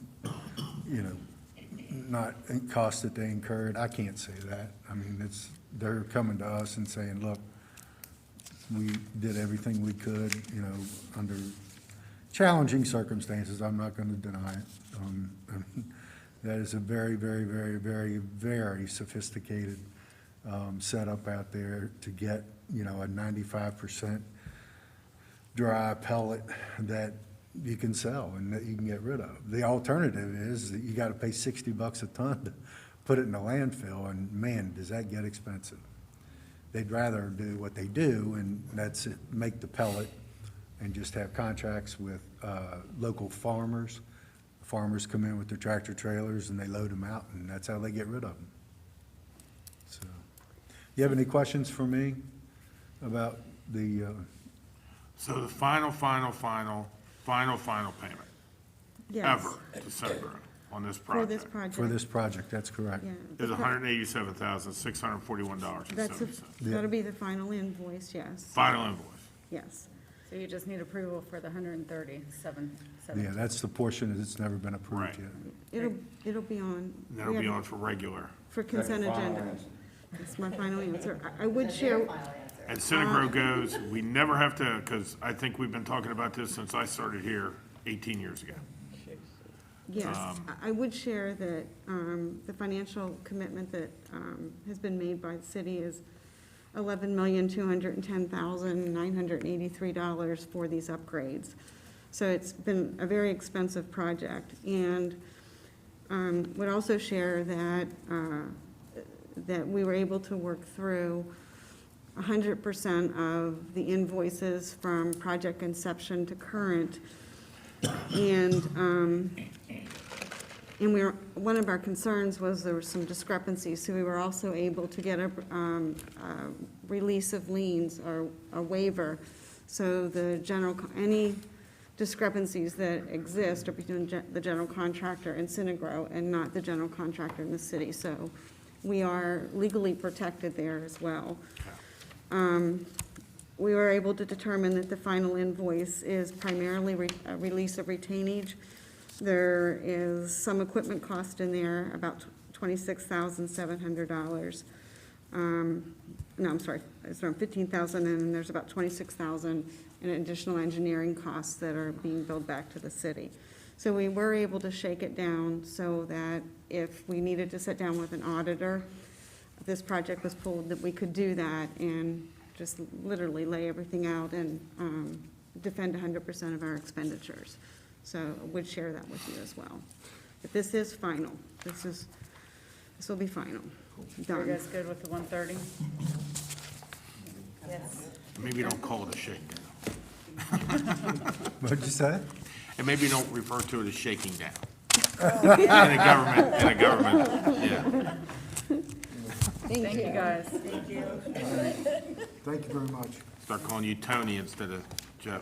not cost that they incurred? I can't say that. I mean, they're coming to us and saying, look, we did everything we could, under challenging circumstances. I'm not going to deny it. That is a very, very, very, very, very sophisticated setup out there to get, a 95% dry pellet that you can sell and that you can get rid of. The alternative is that you got to pay $60 a ton to put it in the landfill, and man, does that get expensive. They'd rather do what they do, and that's it, make the pellet and just have contracts with local farmers. Farmers come in with their tractor trailers and they load them out, and that's how they get rid of them. So, you have any questions for me about the So the final payment, Yes. ever, to Centerville on this For this project, project. For this project, that's correct. Yeah. is $187,641.70. That'll be the final invoice, yes. Final invoice. Yes. So you just need approval for the 137. Yeah, that's the portion that's never been approved Right. yet. It'll be on. And that'll we be have- on for regular. For consent Final agenda. answer. That's my final answer. I would share, And Centerville goes, we never have to, because I think we've been talking about this since I started here 18 years ago. yes, I would share that the financial commitment that has been made by the city is $11,210,983 for these upgrades. So it's been a very expensive project. And would also share that, that we were able to work through 100% of the invoices from project inception to current. And one of our concerns was there were some discrepancies, so we were also able to get a release of liens or a waiver. So any discrepancies that exist are between the general contractor and Synagro and not the general contractor in the city. So we are legally protected there as well. We were able to determine that the final invoice is primarily a release of retainage. There is some equipment cost in there, about $26,700. No, I'm sorry, it's around $15,000, and then there's about $26,000 in additional engineering costs that are being billed back to the city. So we were able to shake it down so that if we needed to sit down with an auditor, if this project was pulled, that we could do that and just literally lay everything out and defend 100% of our expenditures. So I would share that with you as well. But this is final. This will be final. Are you Done. guys good with the 130? Yes. Maybe don't call it a shakedown. What'd you say? And maybe don't refer to it as shaking down. In a government, yeah. Thank you, guys. Thank you. Thank you very much. Start calling you Tony instead of Joe.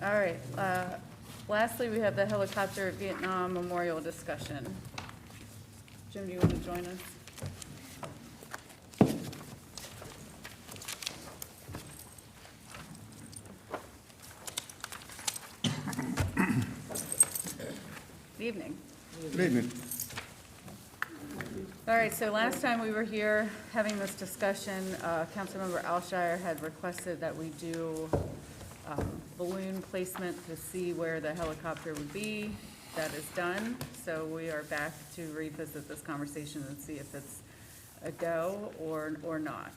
All right, lastly, we have the helicopter Vietnam memorial discussion. Jim, do you want to join us? Good evening. Good evening. All right, so last time we were here having this discussion, Councilmember Alshire had requested that we do balloon placement to see where the helicopter would be. That is done, so we are back to revisit this conversation and see if it's a go or not.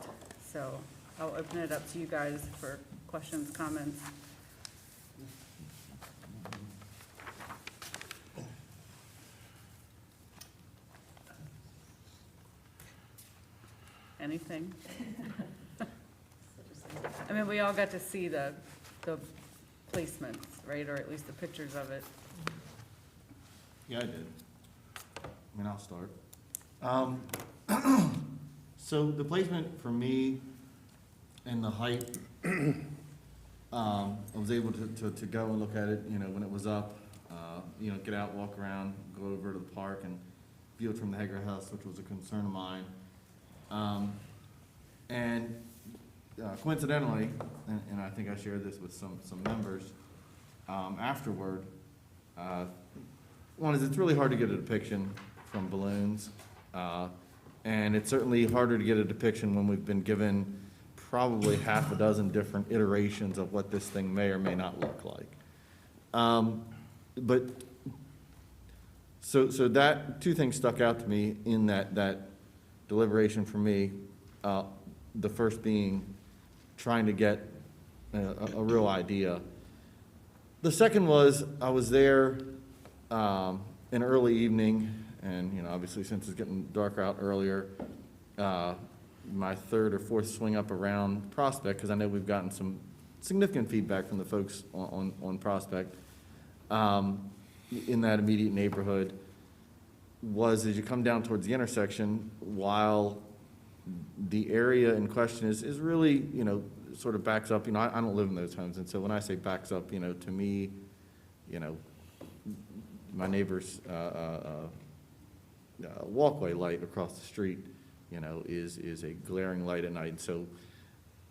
So I'll open it up to you guys for questions, comments. Anything? I mean, we all got to see the placements, right, or at least the pictures of it. Yeah, I did. I mean, I'll start. So the placement for me and the height, I was able to go and look at it, you know, when it was up, get out, walk around, go over to the park and view it from the Hager House, which was a concern of mine. Coincidentally, and I think I shared this with some members afterward, one is it's really hard to get a depiction from balloons, and it's certainly harder to get a depiction when we've been given probably half a dozen different iterations of what this thing may or may not look like. So that, two things stuck out to me in that deliberation for me. The first being trying to get a real idea. The second was, I was there in early evening, and, obviously since it's getting darker out earlier, my third or fourth swing up around Prospect, because I know we've gotten some significant feedback from the folks on Prospect in that immediate neighborhood, was as you come down towards the intersection, while the area in question is really, sort of backs up, I don't live in those homes, and so when I say backs up, to me, my neighbor's walkway light across the street, is a glaring light at night. And so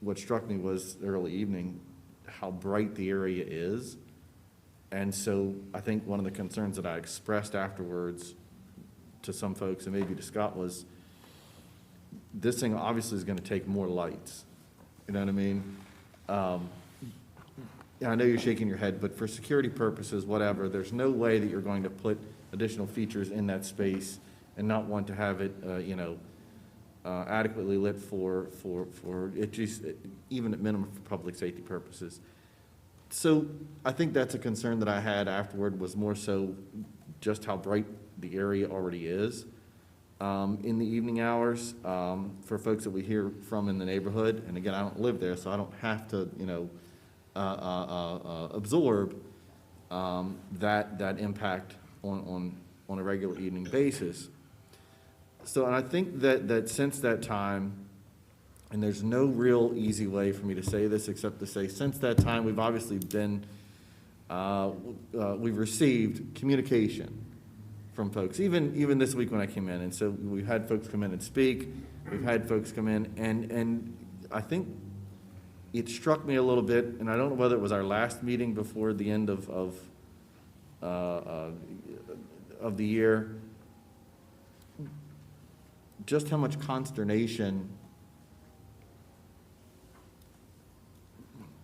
what struck me was early evening, how bright the area is. And so I think one of the concerns that I expressed afterwards to some folks, and maybe to Scott, was this thing obviously is going to take more lights. You know what I mean? I know you're shaking your head, but for security purposes, whatever, there's no way that you're going to put additional features in that space and not want to have it, adequately lit for it, just even at minimum for public safety purposes. So I think that's a concern that I had afterward, was more so just how bright the area already is in the evening hours for folks that we hear from in the neighborhood. And again, I don't live there, so I don't have to, absorb that impact on a regular evening basis. So, and I think that since that time, and there's no real easy way for me to say this except to say since that time, we've obviously been, we've received communication from folks, even this week when I came in. And so we've had folks come in and speak, we've had folks come in, and I think it struck me a little bit, and I don't know whether it was our last meeting before the end of the year, just how much consternation,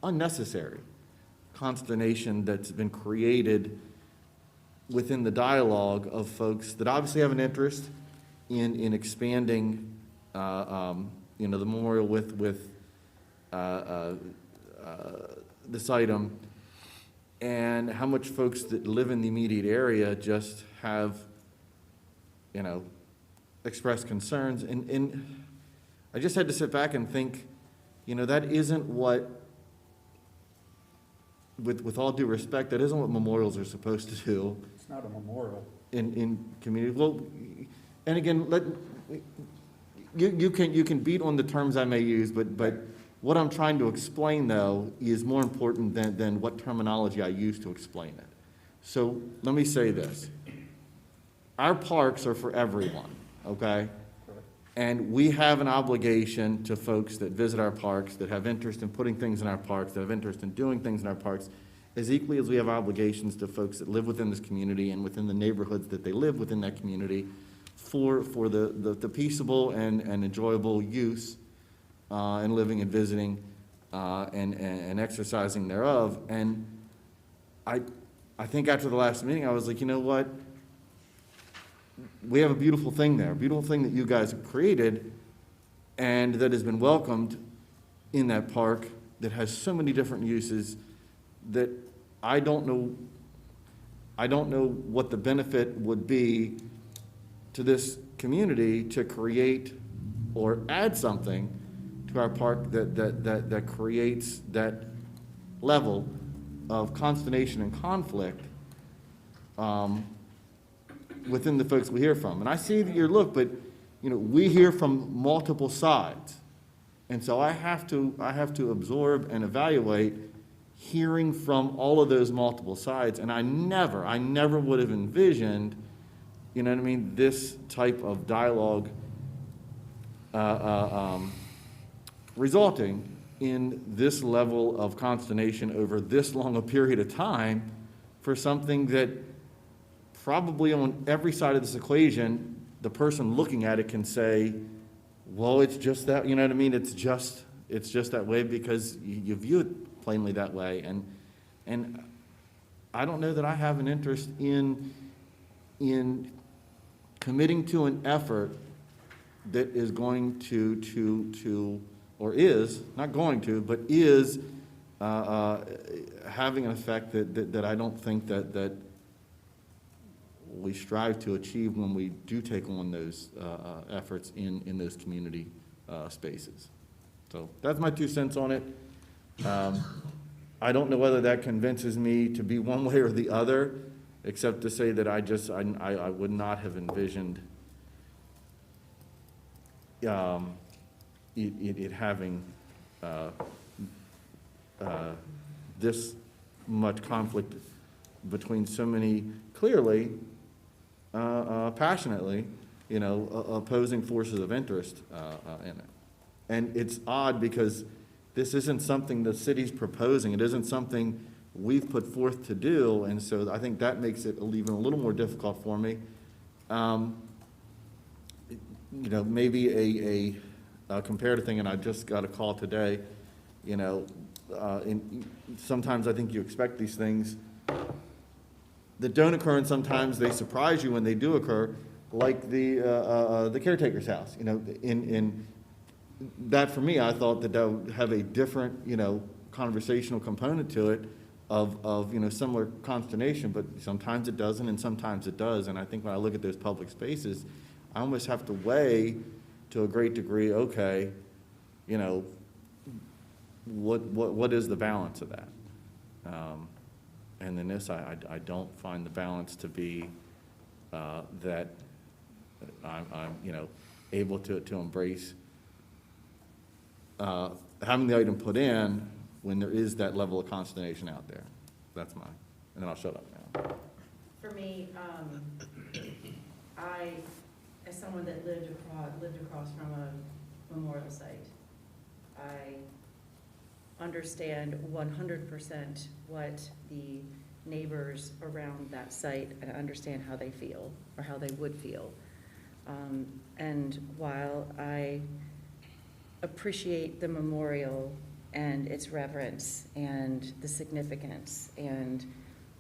unnecessary consternation, that's been created within the dialogue of folks that obviously have an interest in expanding, the memorial with this item, and how much folks that live in the immediate area just have, expressed concerns. And I just had to sit back and think, that isn't what, with all due respect, that isn't what memorials are supposed to do. It's not a memorial. In community. Well, and again, you can beat on the terms I may use, but what I'm trying to explain, though, is more important than what terminology I use to explain it. So let me say this. Our parks are for everyone, okay? And we have an obligation to folks that visit our parks, that have interest in putting things in our parks, that have interest in doing things in our parks, as equally as we have obligations to folks that live within this community and within the neighborhoods that they live within that community for the peaceable and enjoyable use and living and visiting and exercising thereof. And I think after the last meeting, I was like, you know what? We have a beautiful thing there, a beautiful thing that you guys have created and that has been welcomed in that park, that has so many different uses that I don't know what the benefit would be to this community to create or add something to our park that creates that level of consternation and conflict within the folks we hear from. And I see that your look, but we hear from multiple sides. And so I have to absorb and evaluate hearing from all of those multiple sides. And I never would have envisioned, this type of dialogue resulting in this level of consternation over this long a period of time for something that probably on every side of this equation, the person looking at it can say, well, it's just that, it's just that way because you view it plainly that way. And I don't know that I have an interest in committing to an effort that is going to or is, not going to, but is having an effect that I don't think that we strive to achieve when we do take on those efforts in those community spaces. So that's my 2 cents on it. I don't know whether that convinces me to be one way or the other, except to say that I would not have envisioned it having this much conflict between so many clearly, passionately, opposing forces of interest in it. And it's odd because this isn't something the city's proposing. It isn't something we've put forth to do, and so I think that makes it even a little more difficult for me. Maybe a comparative thing, and I just got a call today, sometimes I think you expect these things that don't occur, and sometimes they surprise you when they do occur, like the caretaker's house. In that, for me, I thought that would have a different, conversational component to it of similar consternation, but sometimes it doesn't and sometimes it does. And I think when I look at those public spaces, I almost have to weigh to a great degree, okay, what is the balance of that? And in this, I don't find the balance to be that I'm able to embrace having the item put in when there is that level of consternation out there. That's mine. And then I'll shut up now. For me, I, as someone that lived across from a memorial site, I understand 100% what the neighbors around that site, and I understand how they feel, or how they would feel. And while I appreciate the memorial and its reverence and the significance and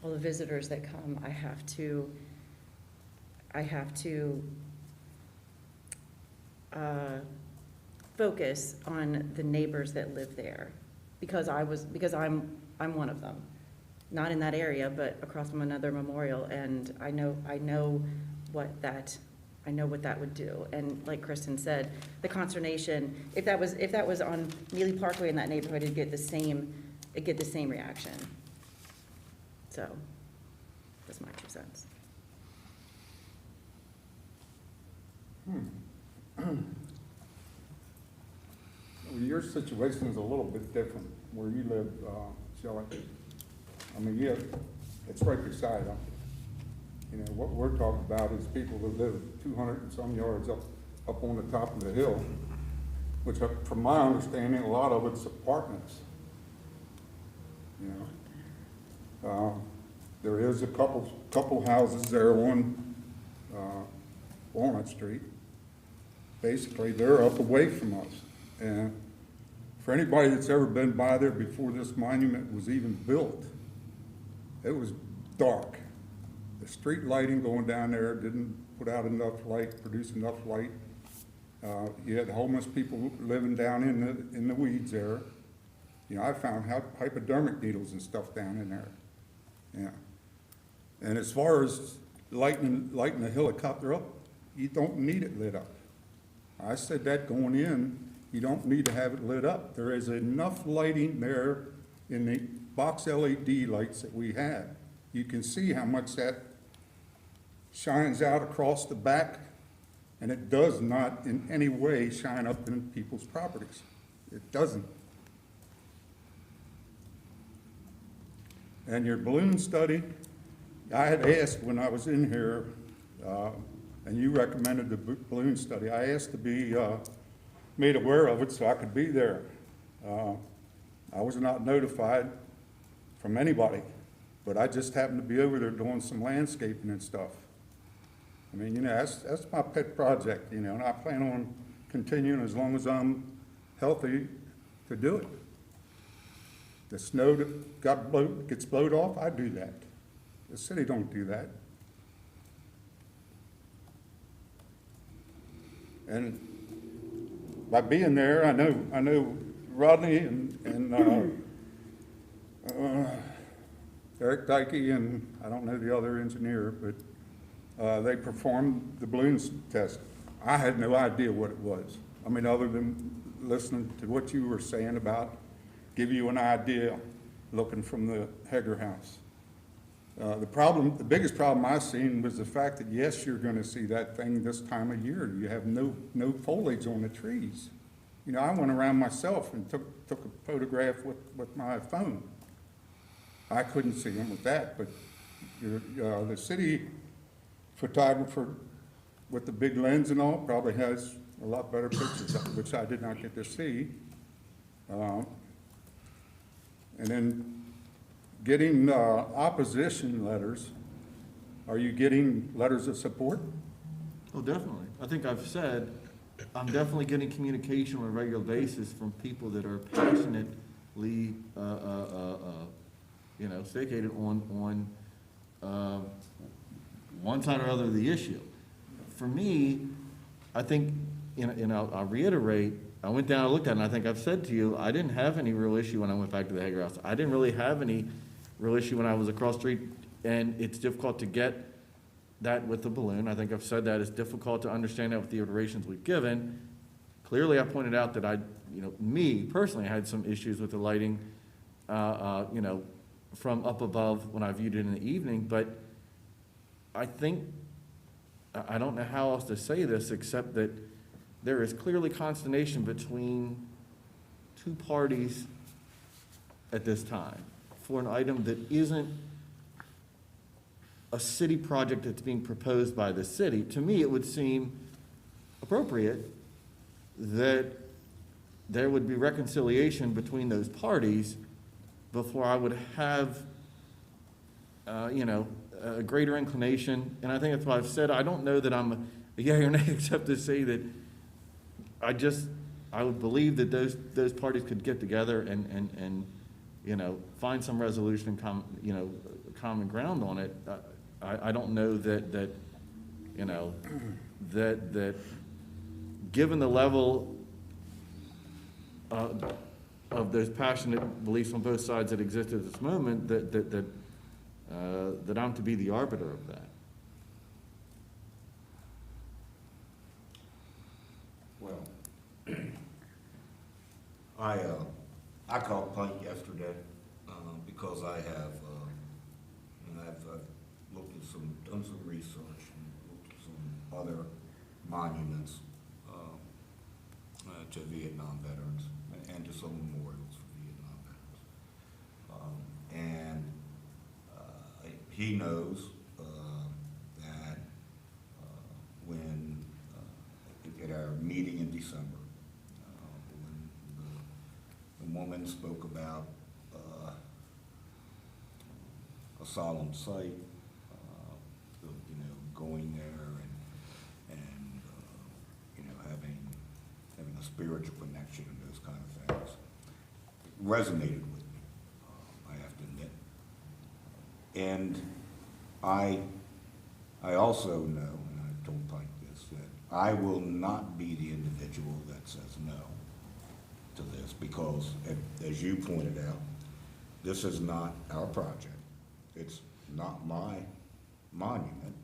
all the visitors that come, I have to focus on the neighbors that live there, because I'm one of them, not in that area, but across from another memorial, and I know what that would do. And like Kristen said, the consternation, if that was on Neely Parkway in that neighborhood, it'd get the same reaction. So that's my 2 cents. Well, your situation is a little bit different where you live, Shelley. I mean, yeah, it's right beside them. What we're talking about is people that live 200 and some yards up on the top of the hill, which from my understanding, a lot of it's apartments. There is a couple houses there on Walnut Street. Basically, they're up away from us. And for anybody that's ever been by there before this monument was even built, it was dark. The street lighting going down there didn't put out enough light, produce enough light. You had homeless people living down in the weeds there. I found hypodermic needles and stuff down in there. Yeah. And as far as lighting a helicopter up, you don't need it lit up. I said that going in, you don't need to have it lit up. There is enough lighting there in the box LED lights that we have. You can see how much that shines out across the back, and it does not in any way shine up in people's properties. It doesn't. And your balloon study, I had asked when I was in here, and you recommended the balloon study, I asked to be made aware of it so I could be there. I was not notified from anybody, but I just happened to be over there doing some landscaping and stuff. I mean, that's my pet project, and I plan on continuing as long as I'm healthy to do it. The snow that gets blowed off, I do that. The city don't do that. And by being there, I know Rodney and Eric Dykey, and I don't know the other engineer, but they performed the balloons test. I had no idea what it was. I mean, other than listening to what you were saying about, give you an idea looking from the Hager house. The biggest problem I seen was the fact that, yes, you're gonna see that thing this time of year. You have no foliage on the trees. You know, I went around myself and took a photograph with my phone. I couldn't see them with that, but the city photographer with the big lens and all probably has a lot better pictures, which I did not get to see. And then getting opposition letters, are you getting letters of support? Oh, definitely. I think I've said, I'm definitely getting communication on a regular basis from people that are passionately, stakeholder on one side or other of the issue. For me, I think, and I'll reiterate, I went down and looked at it, and I think I've said to you, I didn't have any real issue when I went back to the Hager House. I didn't really have any real issue when I was across the street, and it's difficult to get that with the balloon. I think I've said that. It's difficult to understand that with the iterations we've given. Clearly, I pointed out that me personally, I had some issues with the lighting, from up above when I viewed it in the evening, but I think, I don't know how else to say this except that there is clearly consternation between two parties at this time for an item that isn't a city project that's being proposed by the city. To me, it would seem appropriate that there would be reconciliation between those parties before I would have, a greater inclination. And I think that's why I've said, I don't know that I'm a yay or nay, except to say that I would believe that those parties could get together and find some resolution and common ground on it. I don't know that given the level of those passionate beliefs on both sides that exist at this moment, that I'm to be the arbiter of that. Well, I caught Plank yesterday, because I have, I've looked at done some research and looked at some other monuments, to Vietnam veterans and to some memorials for Vietnam veterans. He knows, that, when, at our meeting in December, when the woman spoke about, a solemn sight, going there and having a spiritual connection and those kind of things, resonated with me, I have to admit. And I also know, and I've told Pike this, that I will not be the individual that says no to this, because, as you pointed out, this is not our project. It's not my monument.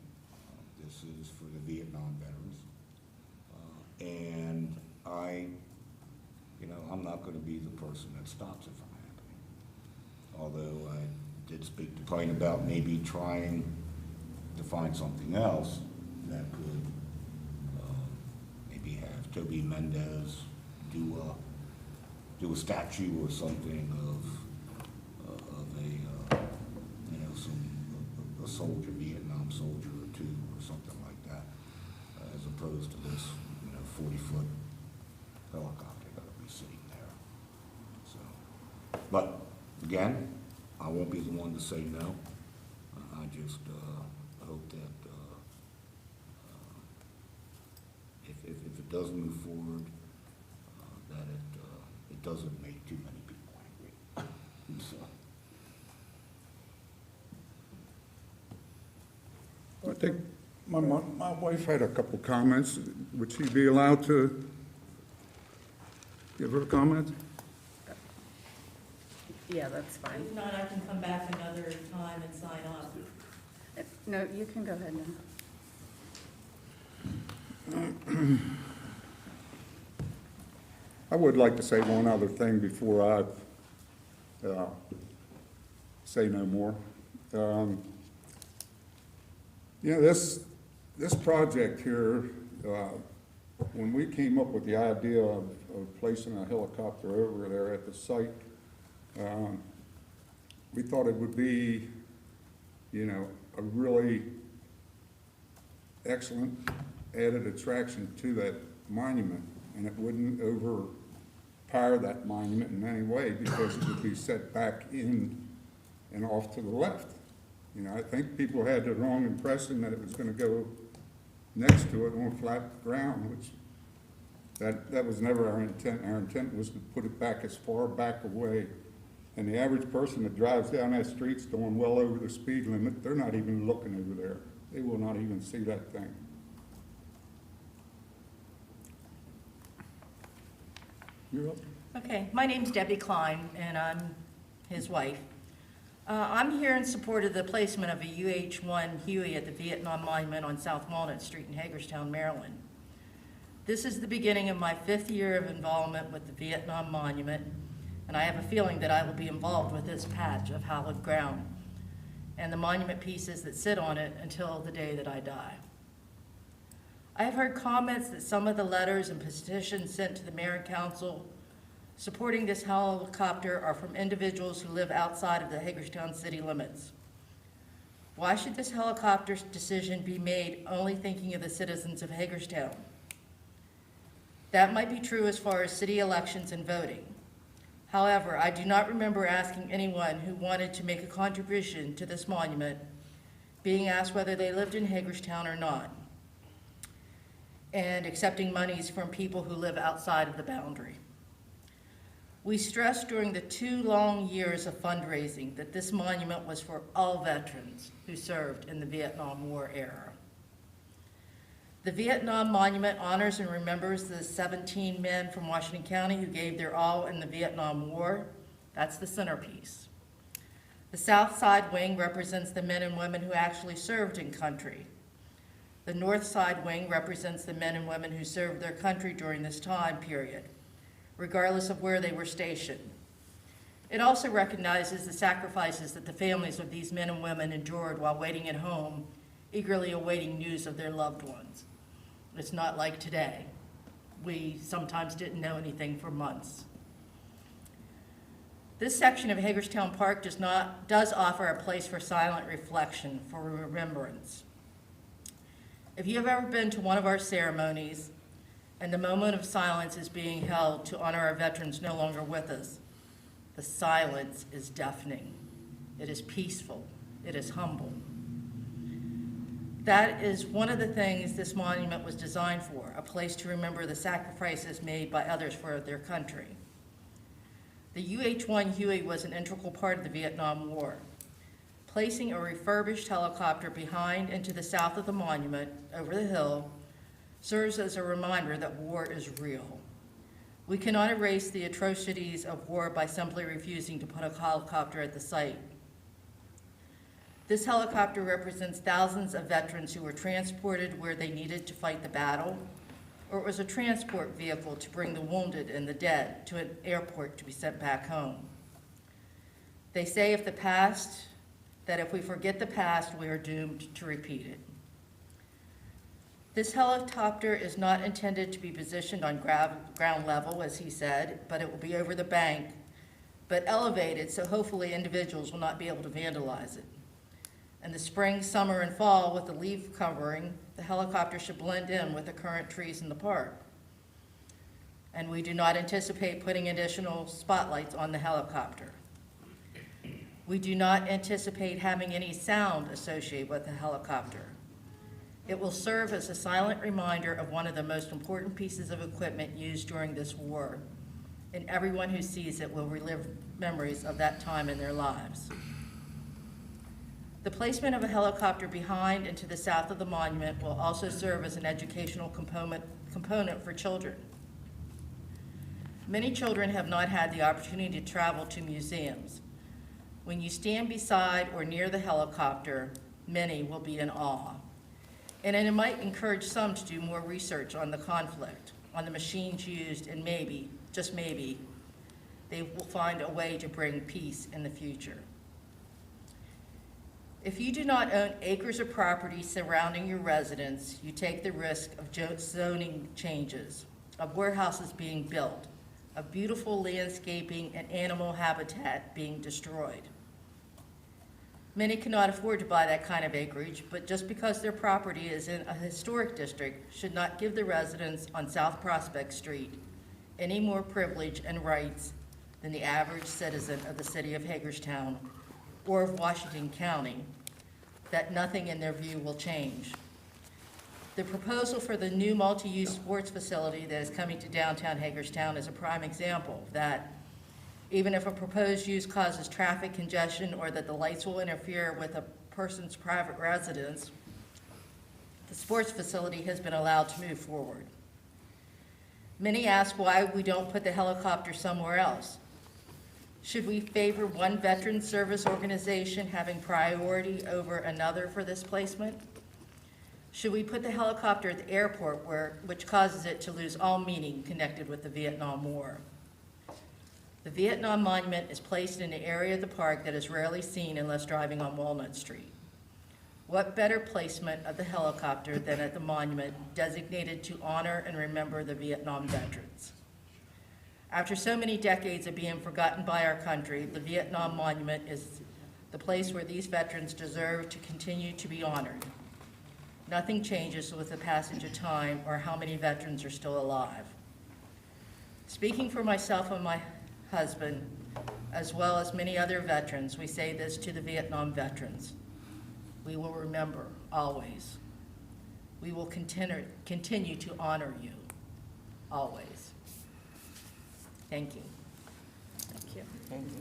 This is for the Vietnam veterans. And I'm not going to be the person that stops it from happening. Although I did speak to Pine about maybe trying to find something else that could maybe have Toby Mendez do a statue or something of a soldier, Vietnam soldier or two, or something like that, as opposed to this 40-foot helicopter that'll be sitting there. So, but again, I won't be the one to say no. I just hope that if it does move forward, that it doesn't make too many people angry. So. I think my wife had a couple comments. Would she be allowed to give her comment? Yeah, that's fine. If not, I can come back another time and sign off. No, you can go ahead now. I would like to say one other thing before I say no more. This project here when we came up with the idea of placing a helicopter over there at the site, we thought it would be, you know, a really excellent added attraction to that monument, and it wouldn't overpower that monument in any way because it would be set back in and off to the left. You know, I think people had the wrong impression that it was gonna go next to it on flat ground, which that was never our intent. Our intent was to put it back as far back away. And the average person that drives down that street's going well over the speed limit, they're not even looking over there. They will not even see that thing. You're up. Okay, my name's Debbie Klein, and I'm his wife. I'm here in support of the placement of a UH-1 Huey at the Vietnam Monument on South Walnut Street in Hagerstown, Maryland. This is the beginning of my 5th year of involvement with the Vietnam Monument, and I have a feeling that I will be involved with this patch of hallowed ground and the monument pieces that sit on it until the day that I die. I have heard comments that some of the letters and petitions sent to the mayor and council supporting this helicopter are from individuals who live outside of the Hagerstown city limits. Why should this helicopter decision be made only thinking of the citizens of Hagerstown? That might be true as far as city elections and voting. However, I do not remember asking anyone who wanted to make a contribution to this monument being asked whether they lived in Hagerstown or not, and accepting monies from people who live outside of the boundary. We stressed during the 2 long years of fundraising that this monument was for all veterans who served in the Vietnam War era. The Vietnam Monument honors and remembers the 17 men from Washington County who gave their all in the Vietnam War. That's the centerpiece. The South Side Wing represents the men and women who actually served in country. The North Side Wing represents the men and women who served their country during this time period, regardless of where they were stationed. It also recognizes the sacrifices that the families of these men and women endured while waiting at home, eagerly awaiting news of their loved ones. It's not like today. We sometimes didn't know anything for months. This section of Hagerstown Park does offer a place for silent reflection, for remembrance. If you have ever been to one of our ceremonies and the moment of silence is being held to honor our veterans no longer with us, the silence is deafening. It is peaceful. It is humble. That is one of the things this monument was designed for, a place to remember the sacrifices made by others for their country. The UH-1 Huey was an integral part of the Vietnam War. Placing a refurbished helicopter behind and to the south of the monument, over the hill, serves as a reminder that war is real. We cannot erase the atrocities of war by simply refusing to put a helicopter at the site. This helicopter represents thousands of veterans who were transported where they needed to fight the battle, or it was a transport vehicle to bring the wounded and the dead to an airport to be sent back home. They say that if we forget the past, we are doomed to repeat it. This helicopter is not intended to be positioned on ground level, as he said, but it will be over the bank, but elevated so hopefully individuals will not be able to vandalize it. In the spring, summer, and fall, with the leaf covering, the helicopter should blend in with the current trees in the park. And we do not anticipate putting additional spotlights on the helicopter. We do not anticipate having any sound associated with the helicopter. It will serve as a silent reminder of one of the most important pieces of equipment used during this war, and everyone who sees it will relive memories of that time in their lives. The placement of a helicopter behind and to the south of the monument will also serve as an educational component for children. Many children have not had the opportunity to travel to museums. When you stand beside or near the helicopter, many will be in awe. And it might encourage some to do more research on the conflict, on the machines used, and maybe, just maybe, they will find a way to bring peace in the future. If you do not own acres of property surrounding your residence, you take the risk of zoning changes, of warehouses being built, of beautiful landscaping and animal habitat being destroyed. Many cannot afford to buy that kind of acreage, but just because their property is in a historic district should not give the residents on South Prospect Street any more privilege and rights than the average citizen of the city of Hagerstown or of Washington County, that nothing in their view will change. The proposal for the new multi-use sports facility that is coming to downtown Hagerstown is a prime example that even if a proposed use causes traffic congestion or that the lights will interfere with a person's private residence, the sports facility has been allowed to move forward. Many ask why we don't put the helicopter somewhere else. Should we favor one veteran service organization having priority over another for this placement? Should we put the helicopter at the airport which causes it to lose all meaning connected with the Vietnam War? The Vietnam Monument is placed in an area of the park that is rarely seen unless driving on Walnut Street. What better placement of the helicopter than at the monument designated to honor and remember the Vietnam veterans? After so many decades of being forgotten by our country, the Vietnam Monument is the place where these veterans deserve to continue to be honored. Nothing changes with the passage of time or how many veterans are still alive. Speaking for myself and my husband, as well as many other veterans, we say this to the Vietnam veterans. We will remember always. We will continue to honor you always. Thank you. Thank you. Thank you.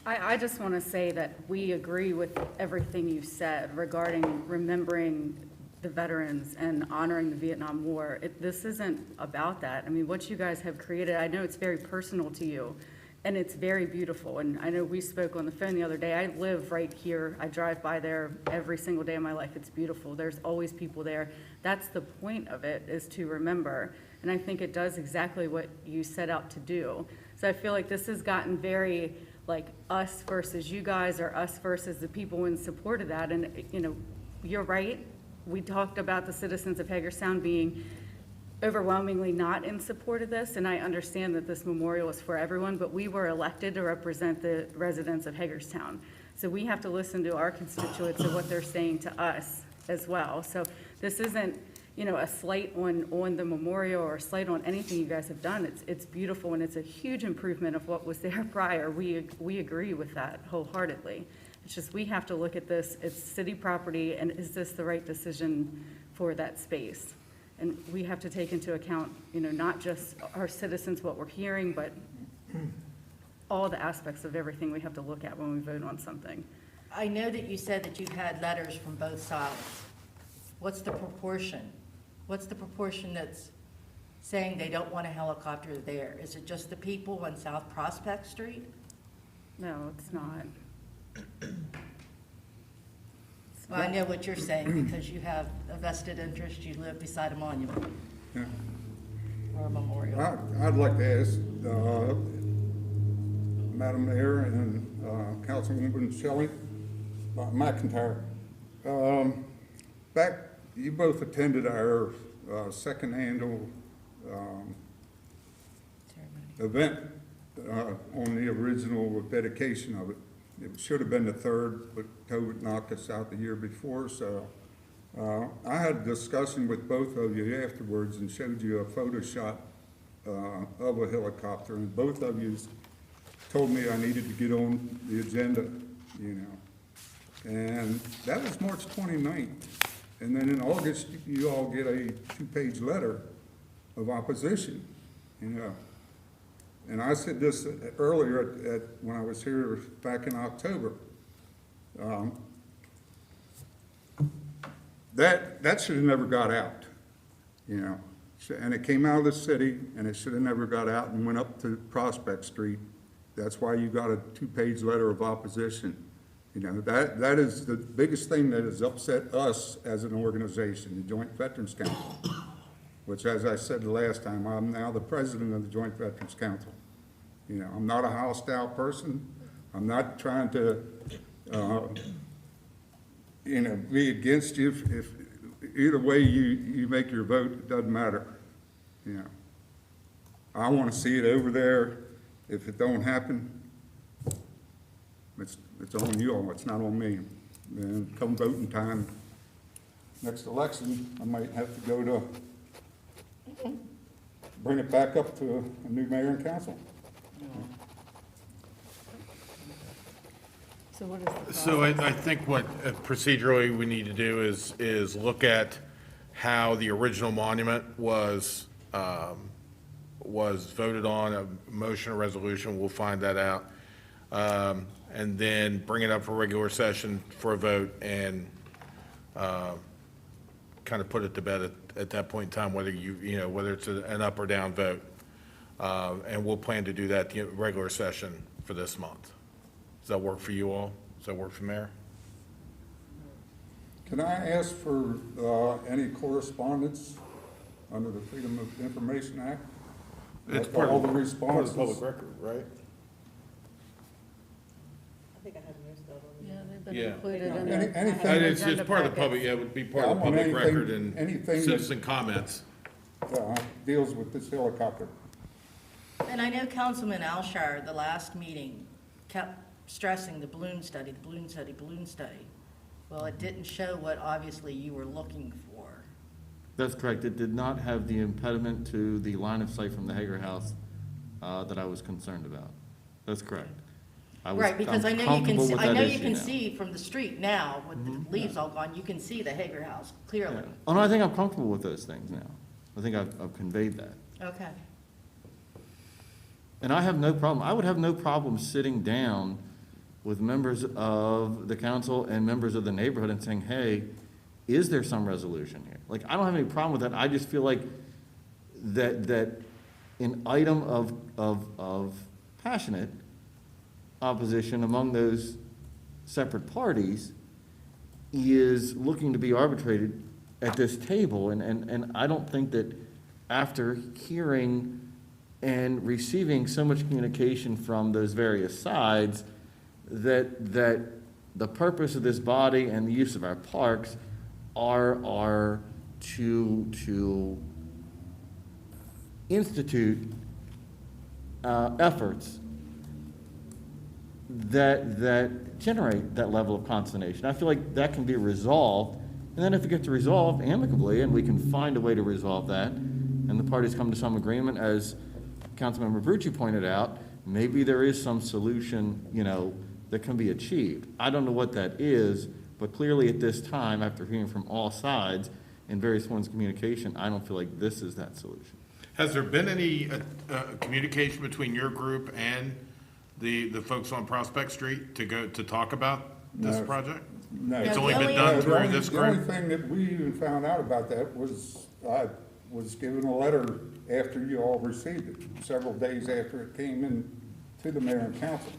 I just want to say that we agree with everything you said regarding remembering the veterans and honoring the Vietnam War. This isn't about that. I mean, what you guys have created, I know it's very personal to you, and it's very beautiful. And I know we spoke on the phone the other day. I live right here. I drive by there every single day of my life. It's beautiful. There's always people there. That's the point of it, is to remember. And I think it does exactly what you set out to do. So I feel like this has gotten very like us versus you guys, or us versus the people in support of that. And, you know, you're right. We talked about the citizens of Hagerstown being overwhelmingly not in support of this, and I understand that this memorial is for everyone, but we were elected to represent the residents of Hagerstown. So we have to listen to our constituents and what they're saying to us as well. So this isn't, you know, a slight on the memorial or a slight on anything you guys have done. It's beautiful, and it's a huge improvement of what was there prior. We agree with that wholeheartedly. It's just we have to look at this, it's city property, and is this the right decision for that space? And we have to take into account, you know, not just our citizens, what we're hearing, but all the aspects of everything we have to look at when we vote on something. I know that you said that you've had letters from both sides. What's the proportion? What's the proportion that's saying they don't want a helicopter there? Is it just the people on South Prospect Street? No, it's not. Well, I know what you're saying because you have a vested interest. You live beside a monument Yeah. or a memorial. I'd like to ask Madam Mayor and Councilwoman Shelley McIntyre. You both attended our second annual event on the original dedication of it. It should have been the third, but COVID knocked us out the year before, so I had a discussion with both of you afterwards and showed you a Photoshop of a helicopter, and both of you told me I needed to get on the agenda, you know. And that was March 29th. And then in August, you all get a 2-page letter of opposition, you know. And I said this earlier when I was here back in October. That should have never got out, you know. And it came out of the city, and it should have never got out and went up to Prospect Street. That's why you got a 2-page letter of opposition. You know, that is the biggest thing that has upset us as an organization, the Joint Veterans Council, which, as I said the last time, I'm now the president of the Joint Veterans Council. You know, I'm not a hostile person. I'm not trying to, be against you. If either way you make your vote, it doesn't matter, I want to see it over there. If it don't happen, it's on you all, it's not on me. And come voting time, next election, I might have to go to, bring it back up to a new mayor and council. So what is the process? So I think what procedurally we need to do is look at how the original monument was voted on, a motion or resolution, we'll find that out. And then bring it up for regular session for a vote and kind of put it to bed at that point in time, whether whether it's an up or down vote. And we'll plan to do that at the regular session for this month. Does that work for you all? Does that work for Mayor? Can I ask for any correspondence under the Freedom of Information Act? It's Like part all of the responses? public record, right? I think I have most of them. Yeah, they've been Yeah. included in Any- the. anything- And it's agenda part of the public, packets. yeah, it would be part Yeah, of the I want public anything- record and anything that- citizen comments. Deals with this helicopter. And I know Councilman Alshire, the last meeting, kept stressing the balloon study, the balloon study, balloon study. Well, it didn't show what obviously you were looking for. That's correct. It did not have the impediment to the line of sight from the Hager House that I was concerned about. That's correct. Right, because I I'm know you can comfortable see, with I that know you issue can now. see from the street now, with the leaves all gone, you can see the Hager House clearly. Yeah. Oh, no, I think I'm comfortable with those things now. I think I've conveyed that. Okay. And I have no problem, I would have no problem sitting down with members of the council and members of the neighborhood and saying, hey, is there some resolution here? Like, I don't have any problem with that. I just feel like that an item of passionate opposition among those separate parties is looking to be arbitrated at this table. And I don't think that after hearing and receiving so much communication from those various sides, that the purpose of this body and the use of our parks are to institute efforts that generate that level of consternation. I feel like that can be resolved, and then if it gets resolved amicably, and we can find a way to resolve that, and the parties come to some agreement, as Councilmember Brucci pointed out, maybe there is some solution, that can be achieved. I don't know what that is, but clearly at this time, after hearing from all sides in various forms of communication, I don't feel like this is that solution. Has there been any communication between your group and the folks on Prospect Street to talk about this No. project? No. It's No, only the been only- done The through only- this The only group? thing that we even found out about that was, I was given a letter after you all received it, several days after it came in to the mayor and council.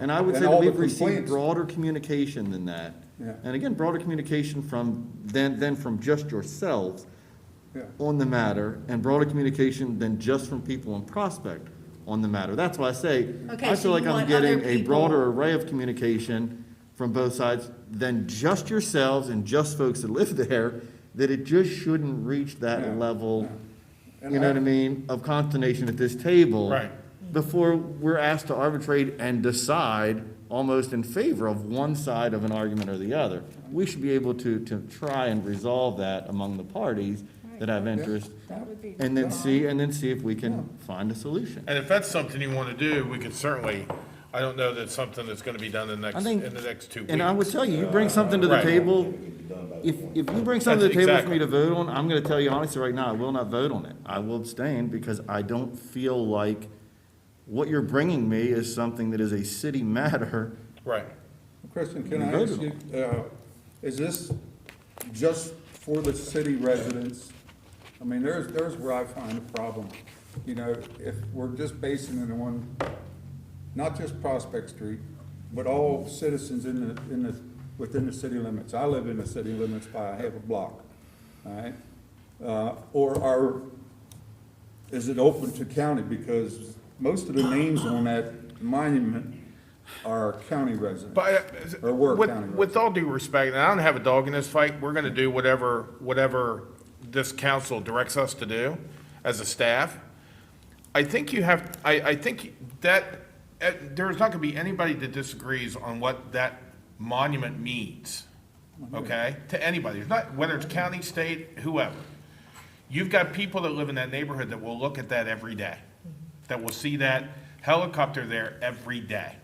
And I would say all that the we've received complaints- broader communication than that. Yeah. And again, broader communication than from just yourselves Yeah. on the matter, and broader communication than just from people on Prospect on the matter. That's why I say, Okay, I so feel like you I'm want getting other a people- broader array of communication from both sides than just yourselves and just folks that live there, that it just shouldn't reach Yeah. that level, And you know what I mean, of consternation at this table. Right. Before we're asked to arbitrate and decide almost in favor of one side of an argument or the other. We should be able to try and resolve that among the parties that have interest, and then see if we can find a solution. And if that's something you want to do, we could certainly, I don't know that's something that's going to be done in the I think- next 2 weeks. And I would tell you, you bring something to the Right. table, if you bring something to the That's table for me exactly. to vote on, I'm gonna tell you honestly right now, I will not vote on it. I will abstain because I don't feel like what you're bringing me is something that is a city matter. Right. Christian, can I We ask voted you, is this just for the city residents? I mean, there's where I find a problem. If we're just basing it on, not just Prospect Street, but all citizens within the city limits. I live in the city limits by a half a block, all right? Is it open to county? Because most of the names on that monument are county residents. But Or were county residents. with all due respect, and I don't have a dog in this fight, we're gonna do whatever this council directs us to do as a staff. I think I think that, there's not gonna be anybody that disagrees on what that monument means, okay? To anybody, it's not, whether it's county, state, whoever. You've got people that live in that neighborhood that will look at that every day, that will see that helicopter there every day.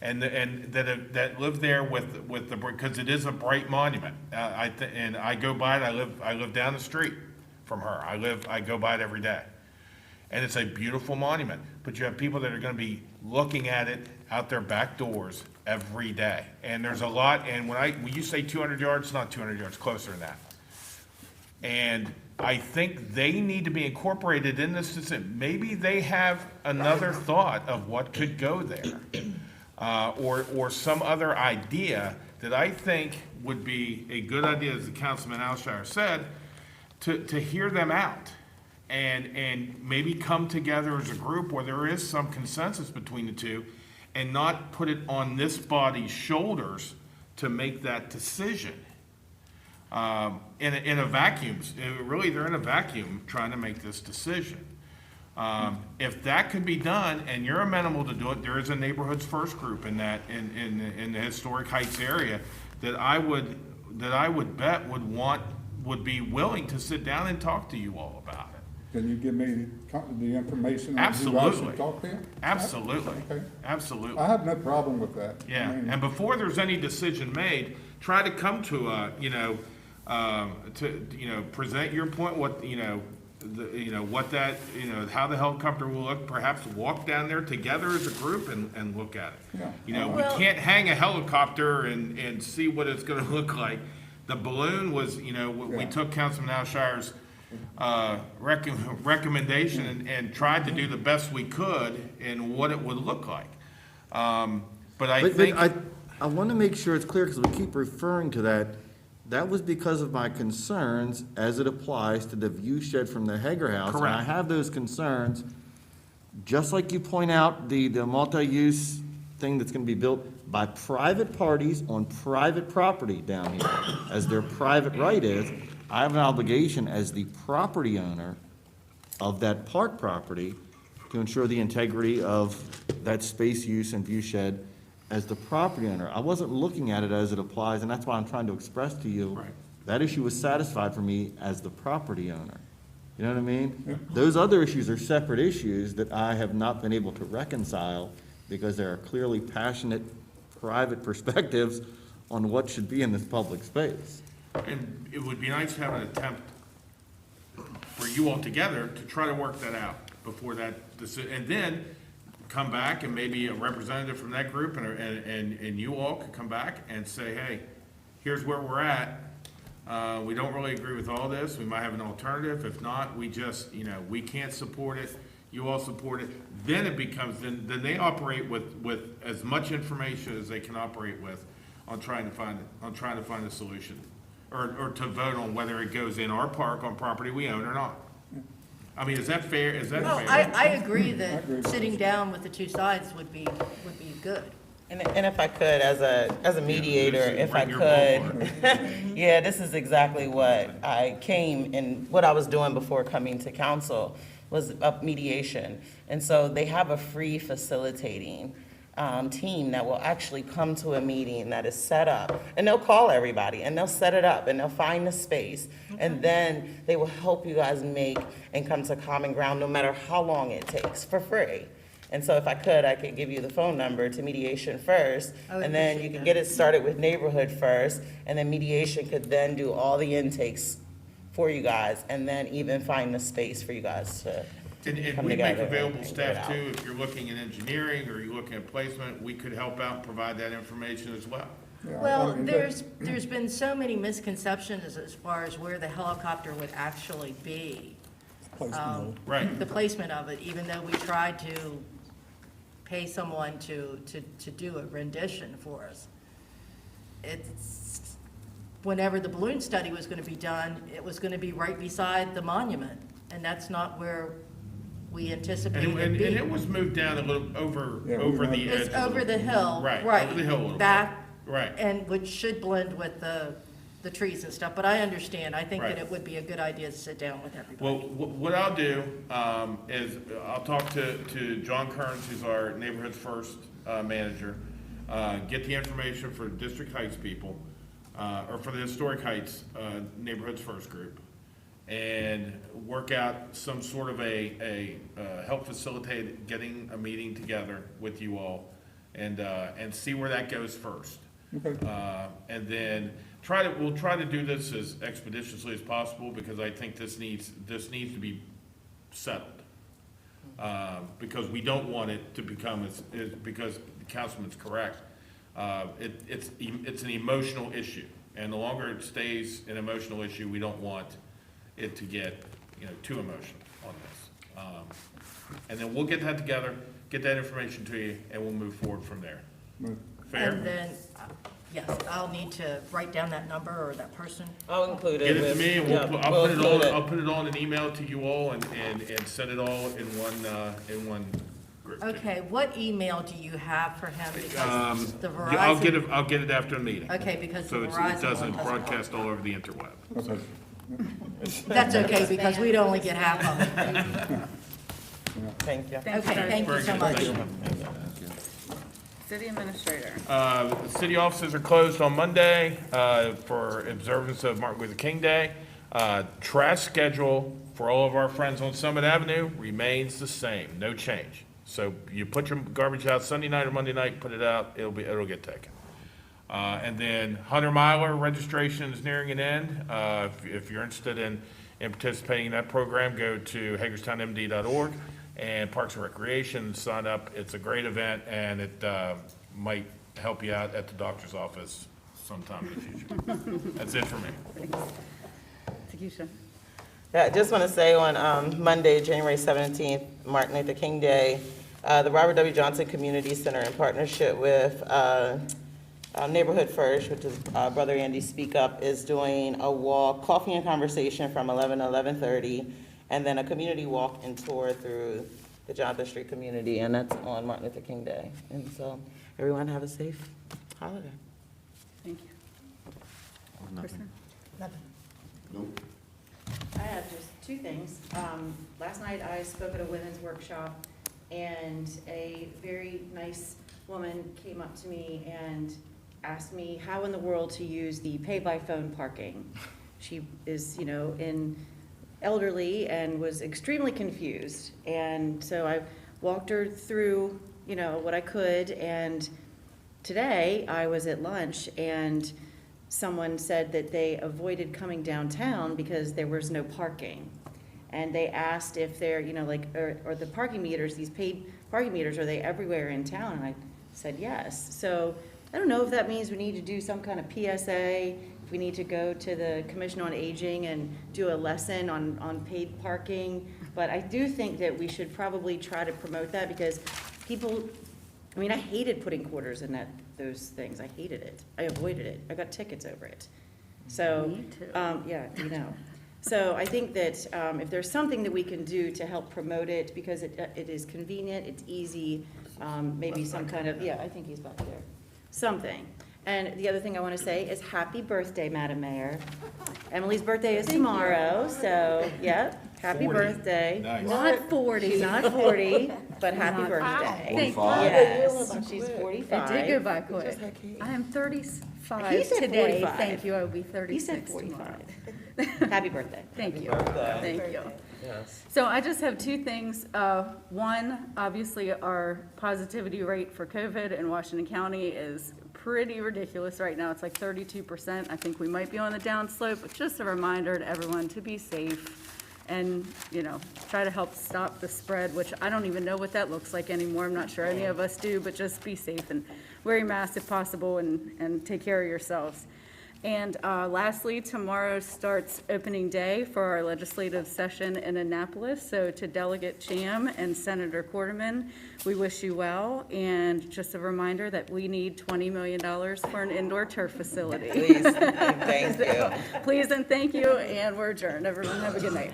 And that live there with the, because it is a bright monument. And I go by it, I live down the street from her. I go by it every day. And it's a beautiful monument, but you have people that are gonna be looking at it out their back doors every day. And there's a lot, and when you say 200 yards, it's not 200 yards, closer than that. And I think they need to be incorporated in this decision. Maybe they have another thought of what could go there, or some other idea that I think would be a good idea, as the Councilman Alshire said, to hear them out and maybe come together as a group where there is some consensus between the two, and not put it on this body's shoulders to make that decision. In a vacuum, really, they're in a vacuum trying to make this decision. If that could be done, and you're amenable to do it, there is a Neighborhoods First group in the Historic Heights area that I would bet would be willing to sit down and talk to you all about it. Can you give me the information on who I should talk to? Absolutely. Okay. Absolutely. I have no problem with that. Yeah, I mean, and before there's any decision made, try to come to present your point, how the helicopter will look, perhaps walk down there together as a group and look at it. Yeah. We can't hang a helicopter and see what it's gonna look like. The balloon was, we took Councilman Alshire's recommendation and tried to do the best we could in what it would look like. But I think. I want to make sure it's clear, because we keep referring to that. That was because of my concerns as it applies to the view shed from the Hager House. Correct. And I have those concerns, just like you point out, the multi-use thing that's going to be built by private parties on private property down here, as their private right is. I have an obligation as the property owner of that park property to ensure the integrity of that space use and view shed as the property owner. I wasn't looking at it as it applies, and that's why I'm trying to express to you, Right. that issue was satisfied for me as the property owner. You know what I mean? Yeah. Those other issues are separate issues that I have not been able to reconcile, because there are clearly passionate, private perspectives on what should be in this public space. And it would be nice to have an attempt for you all together to try to work that out before that decision, and then come back, and maybe a representative from that group and you all could come back and say, hey, here's where we're at. We don't really agree with all this. We might have an alternative. If not, we just, we can't support it. You all support it. Then it becomes, then they operate with as much information as they can operate with on trying to find a solution, or to vote on whether it goes in our park on property we own or not. I mean, is that fair? Is that Well, fair? I agree that sitting down with the two sides would be good. And if I could, as a mediator, if I Bring your could, yeah, this is exactly what I came and what I was doing before coming to council was a mediation. And so they have a free facilitating team that will actually come to a meeting that is set up, and they'll call everybody, and they'll set it up, and they'll find the space, and then they will help you guys make and come to common ground, no matter how long it takes, for free. And so if I could give you the phone number to Mediation first, and then you can get it started with Neighborhood first, and then Mediation could then do all the intakes for you guys, and then even find the space for you guys to And come we make together available and staff figure it too, if you're looking at engineering or you're looking at placement, we could help out and provide that information as well. yeah, I Well, mean, there's been so many misconceptions as far as where the helicopter would actually be. Right. The placement of it, even though we tried to pay someone to do a rendition for us. It's, whenever the balloon study was gonna be done, it was gonna be right beside the monument, and that's not where We And anticipated it, it and being. it was moved down a little over, Yeah, we over the went- edge. It's a over little. the hill, Right, right. over the hill a little bit. Back. Right. And which should blend with the trees and stuff, but I understand. I think that Right. it would be a good idea to sit down with everybody. Well, what I'll do, is I'll talk to John Kearns, who's our Neighborhoods First, manager, get the information for District Heights people, or for the Historic Heights, Neighborhoods First group, and work out some sort of help facilitate getting a meeting together with you all, and see where that goes first. Okay. And then we'll try to do this as expeditiously as possible, because I think this needs to be settled. Because we don't want it to become, because the councilman's correct, it's an emotional issue. And the longer it stays an emotional issue, we don't want it to get, too emotional on this. And then we'll get that together, get that information to you, and we'll move forward from there. Fair? And then, yes, I'll need to write down that number or that person. I'll include it. Get it to me, and Yeah, I'll include it. put it on an email to you all, and send it all in one group. Okay, what email do you have for him? Because the I'll Verizon. get it after the meeting. Okay, because So the it Verizon doesn't one broadcast all over the interweb. Okay. That's okay, because we'd only get half of it. Thank you. Okay, thank you Very so good. much. Thank you. City administrator. The city offices are closed on Monday for observance of Martin Luther King Day. Trash schedule for all of our friends on Summit Avenue remains the same, no change. So you put your garbage out Sunday night or Monday night, put it out, it'll get taken. And then 100 miler registration is nearing an end. If you're interested in participating in that program, go to hagerstownmd.org and Parks and Recreation, sign up. It's a great event, and it might help you out at the doctor's office sometime in the future. That's it for me. Takesha. Yeah, I just want to say on Monday, January 17th, Martin Luther King Day, the Robert W. Johnson Community Center, in partnership with Neighborhood First, which is Brother Andy Speak Up, is doing a walk, coffee and conversation from 11 to 11:30, and then a community walk and tour through the Jonathan Street community, and that's on Martin Luther King Day. And so, everyone have a safe holiday. Thank you. Kristen? Nothing. I have just two things. Last night I spoke at a women's workshop, and a very nice woman came up to me and asked me how in the world to use the pay-by-phone parking. She is, elderly and was extremely confused. And so I walked her through, what I could. And today I was at lunch, and someone said that they avoided coming downtown because there was no parking. And they asked if they're, or the parking meters, these paid parking meters, are they everywhere in town? And I said yes. So I don't know if that means we need to do some kind of PSA, if we need to go to the Commission on Aging and do a lesson on paid parking. But I do think that we should probably try to promote that, because people, I hated putting quarters in those things. I hated it. I avoided it. I got tickets over it. So, Me too. yeah, So I think that if there's something that we can do to help promote it, because it is convenient, it's easy, maybe some kind of, I think he's back there, something. And the other thing I want to say is happy birthday, Madam Mayor. Emily's birthday is tomorrow, so, happy 40. birthday. Nice. Not 40. She's not 40, but happy birthday. Thank you. 45. Yes, she's It 45. did go by quick. I am 35 He said today. 45. Thank you. I will be He 36 said tomorrow. 45. Happy birthday. Thank you. birthday. Thank you. Yes. So I just have two things. One, obviously, our positivity rate for COVID in Washington County is pretty ridiculous right now. It's like 32%. I think we might be on the downslope, but just a reminder to everyone to be safe and, try to help stop the spread, which I don't even know what that looks like anymore. I'm not sure any of us do, but just be safe and wear your mask if possible, and take care of yourselves. And lastly, tomorrow starts opening day for our legislative session in Annapolis. So to Delegate Cham and Senator Quarterman, we wish you well. And just a reminder that we need $20 million for an indoor turf facility. Please, and thank you. Please and thank you, and we're adjourned. Everyone have a good night.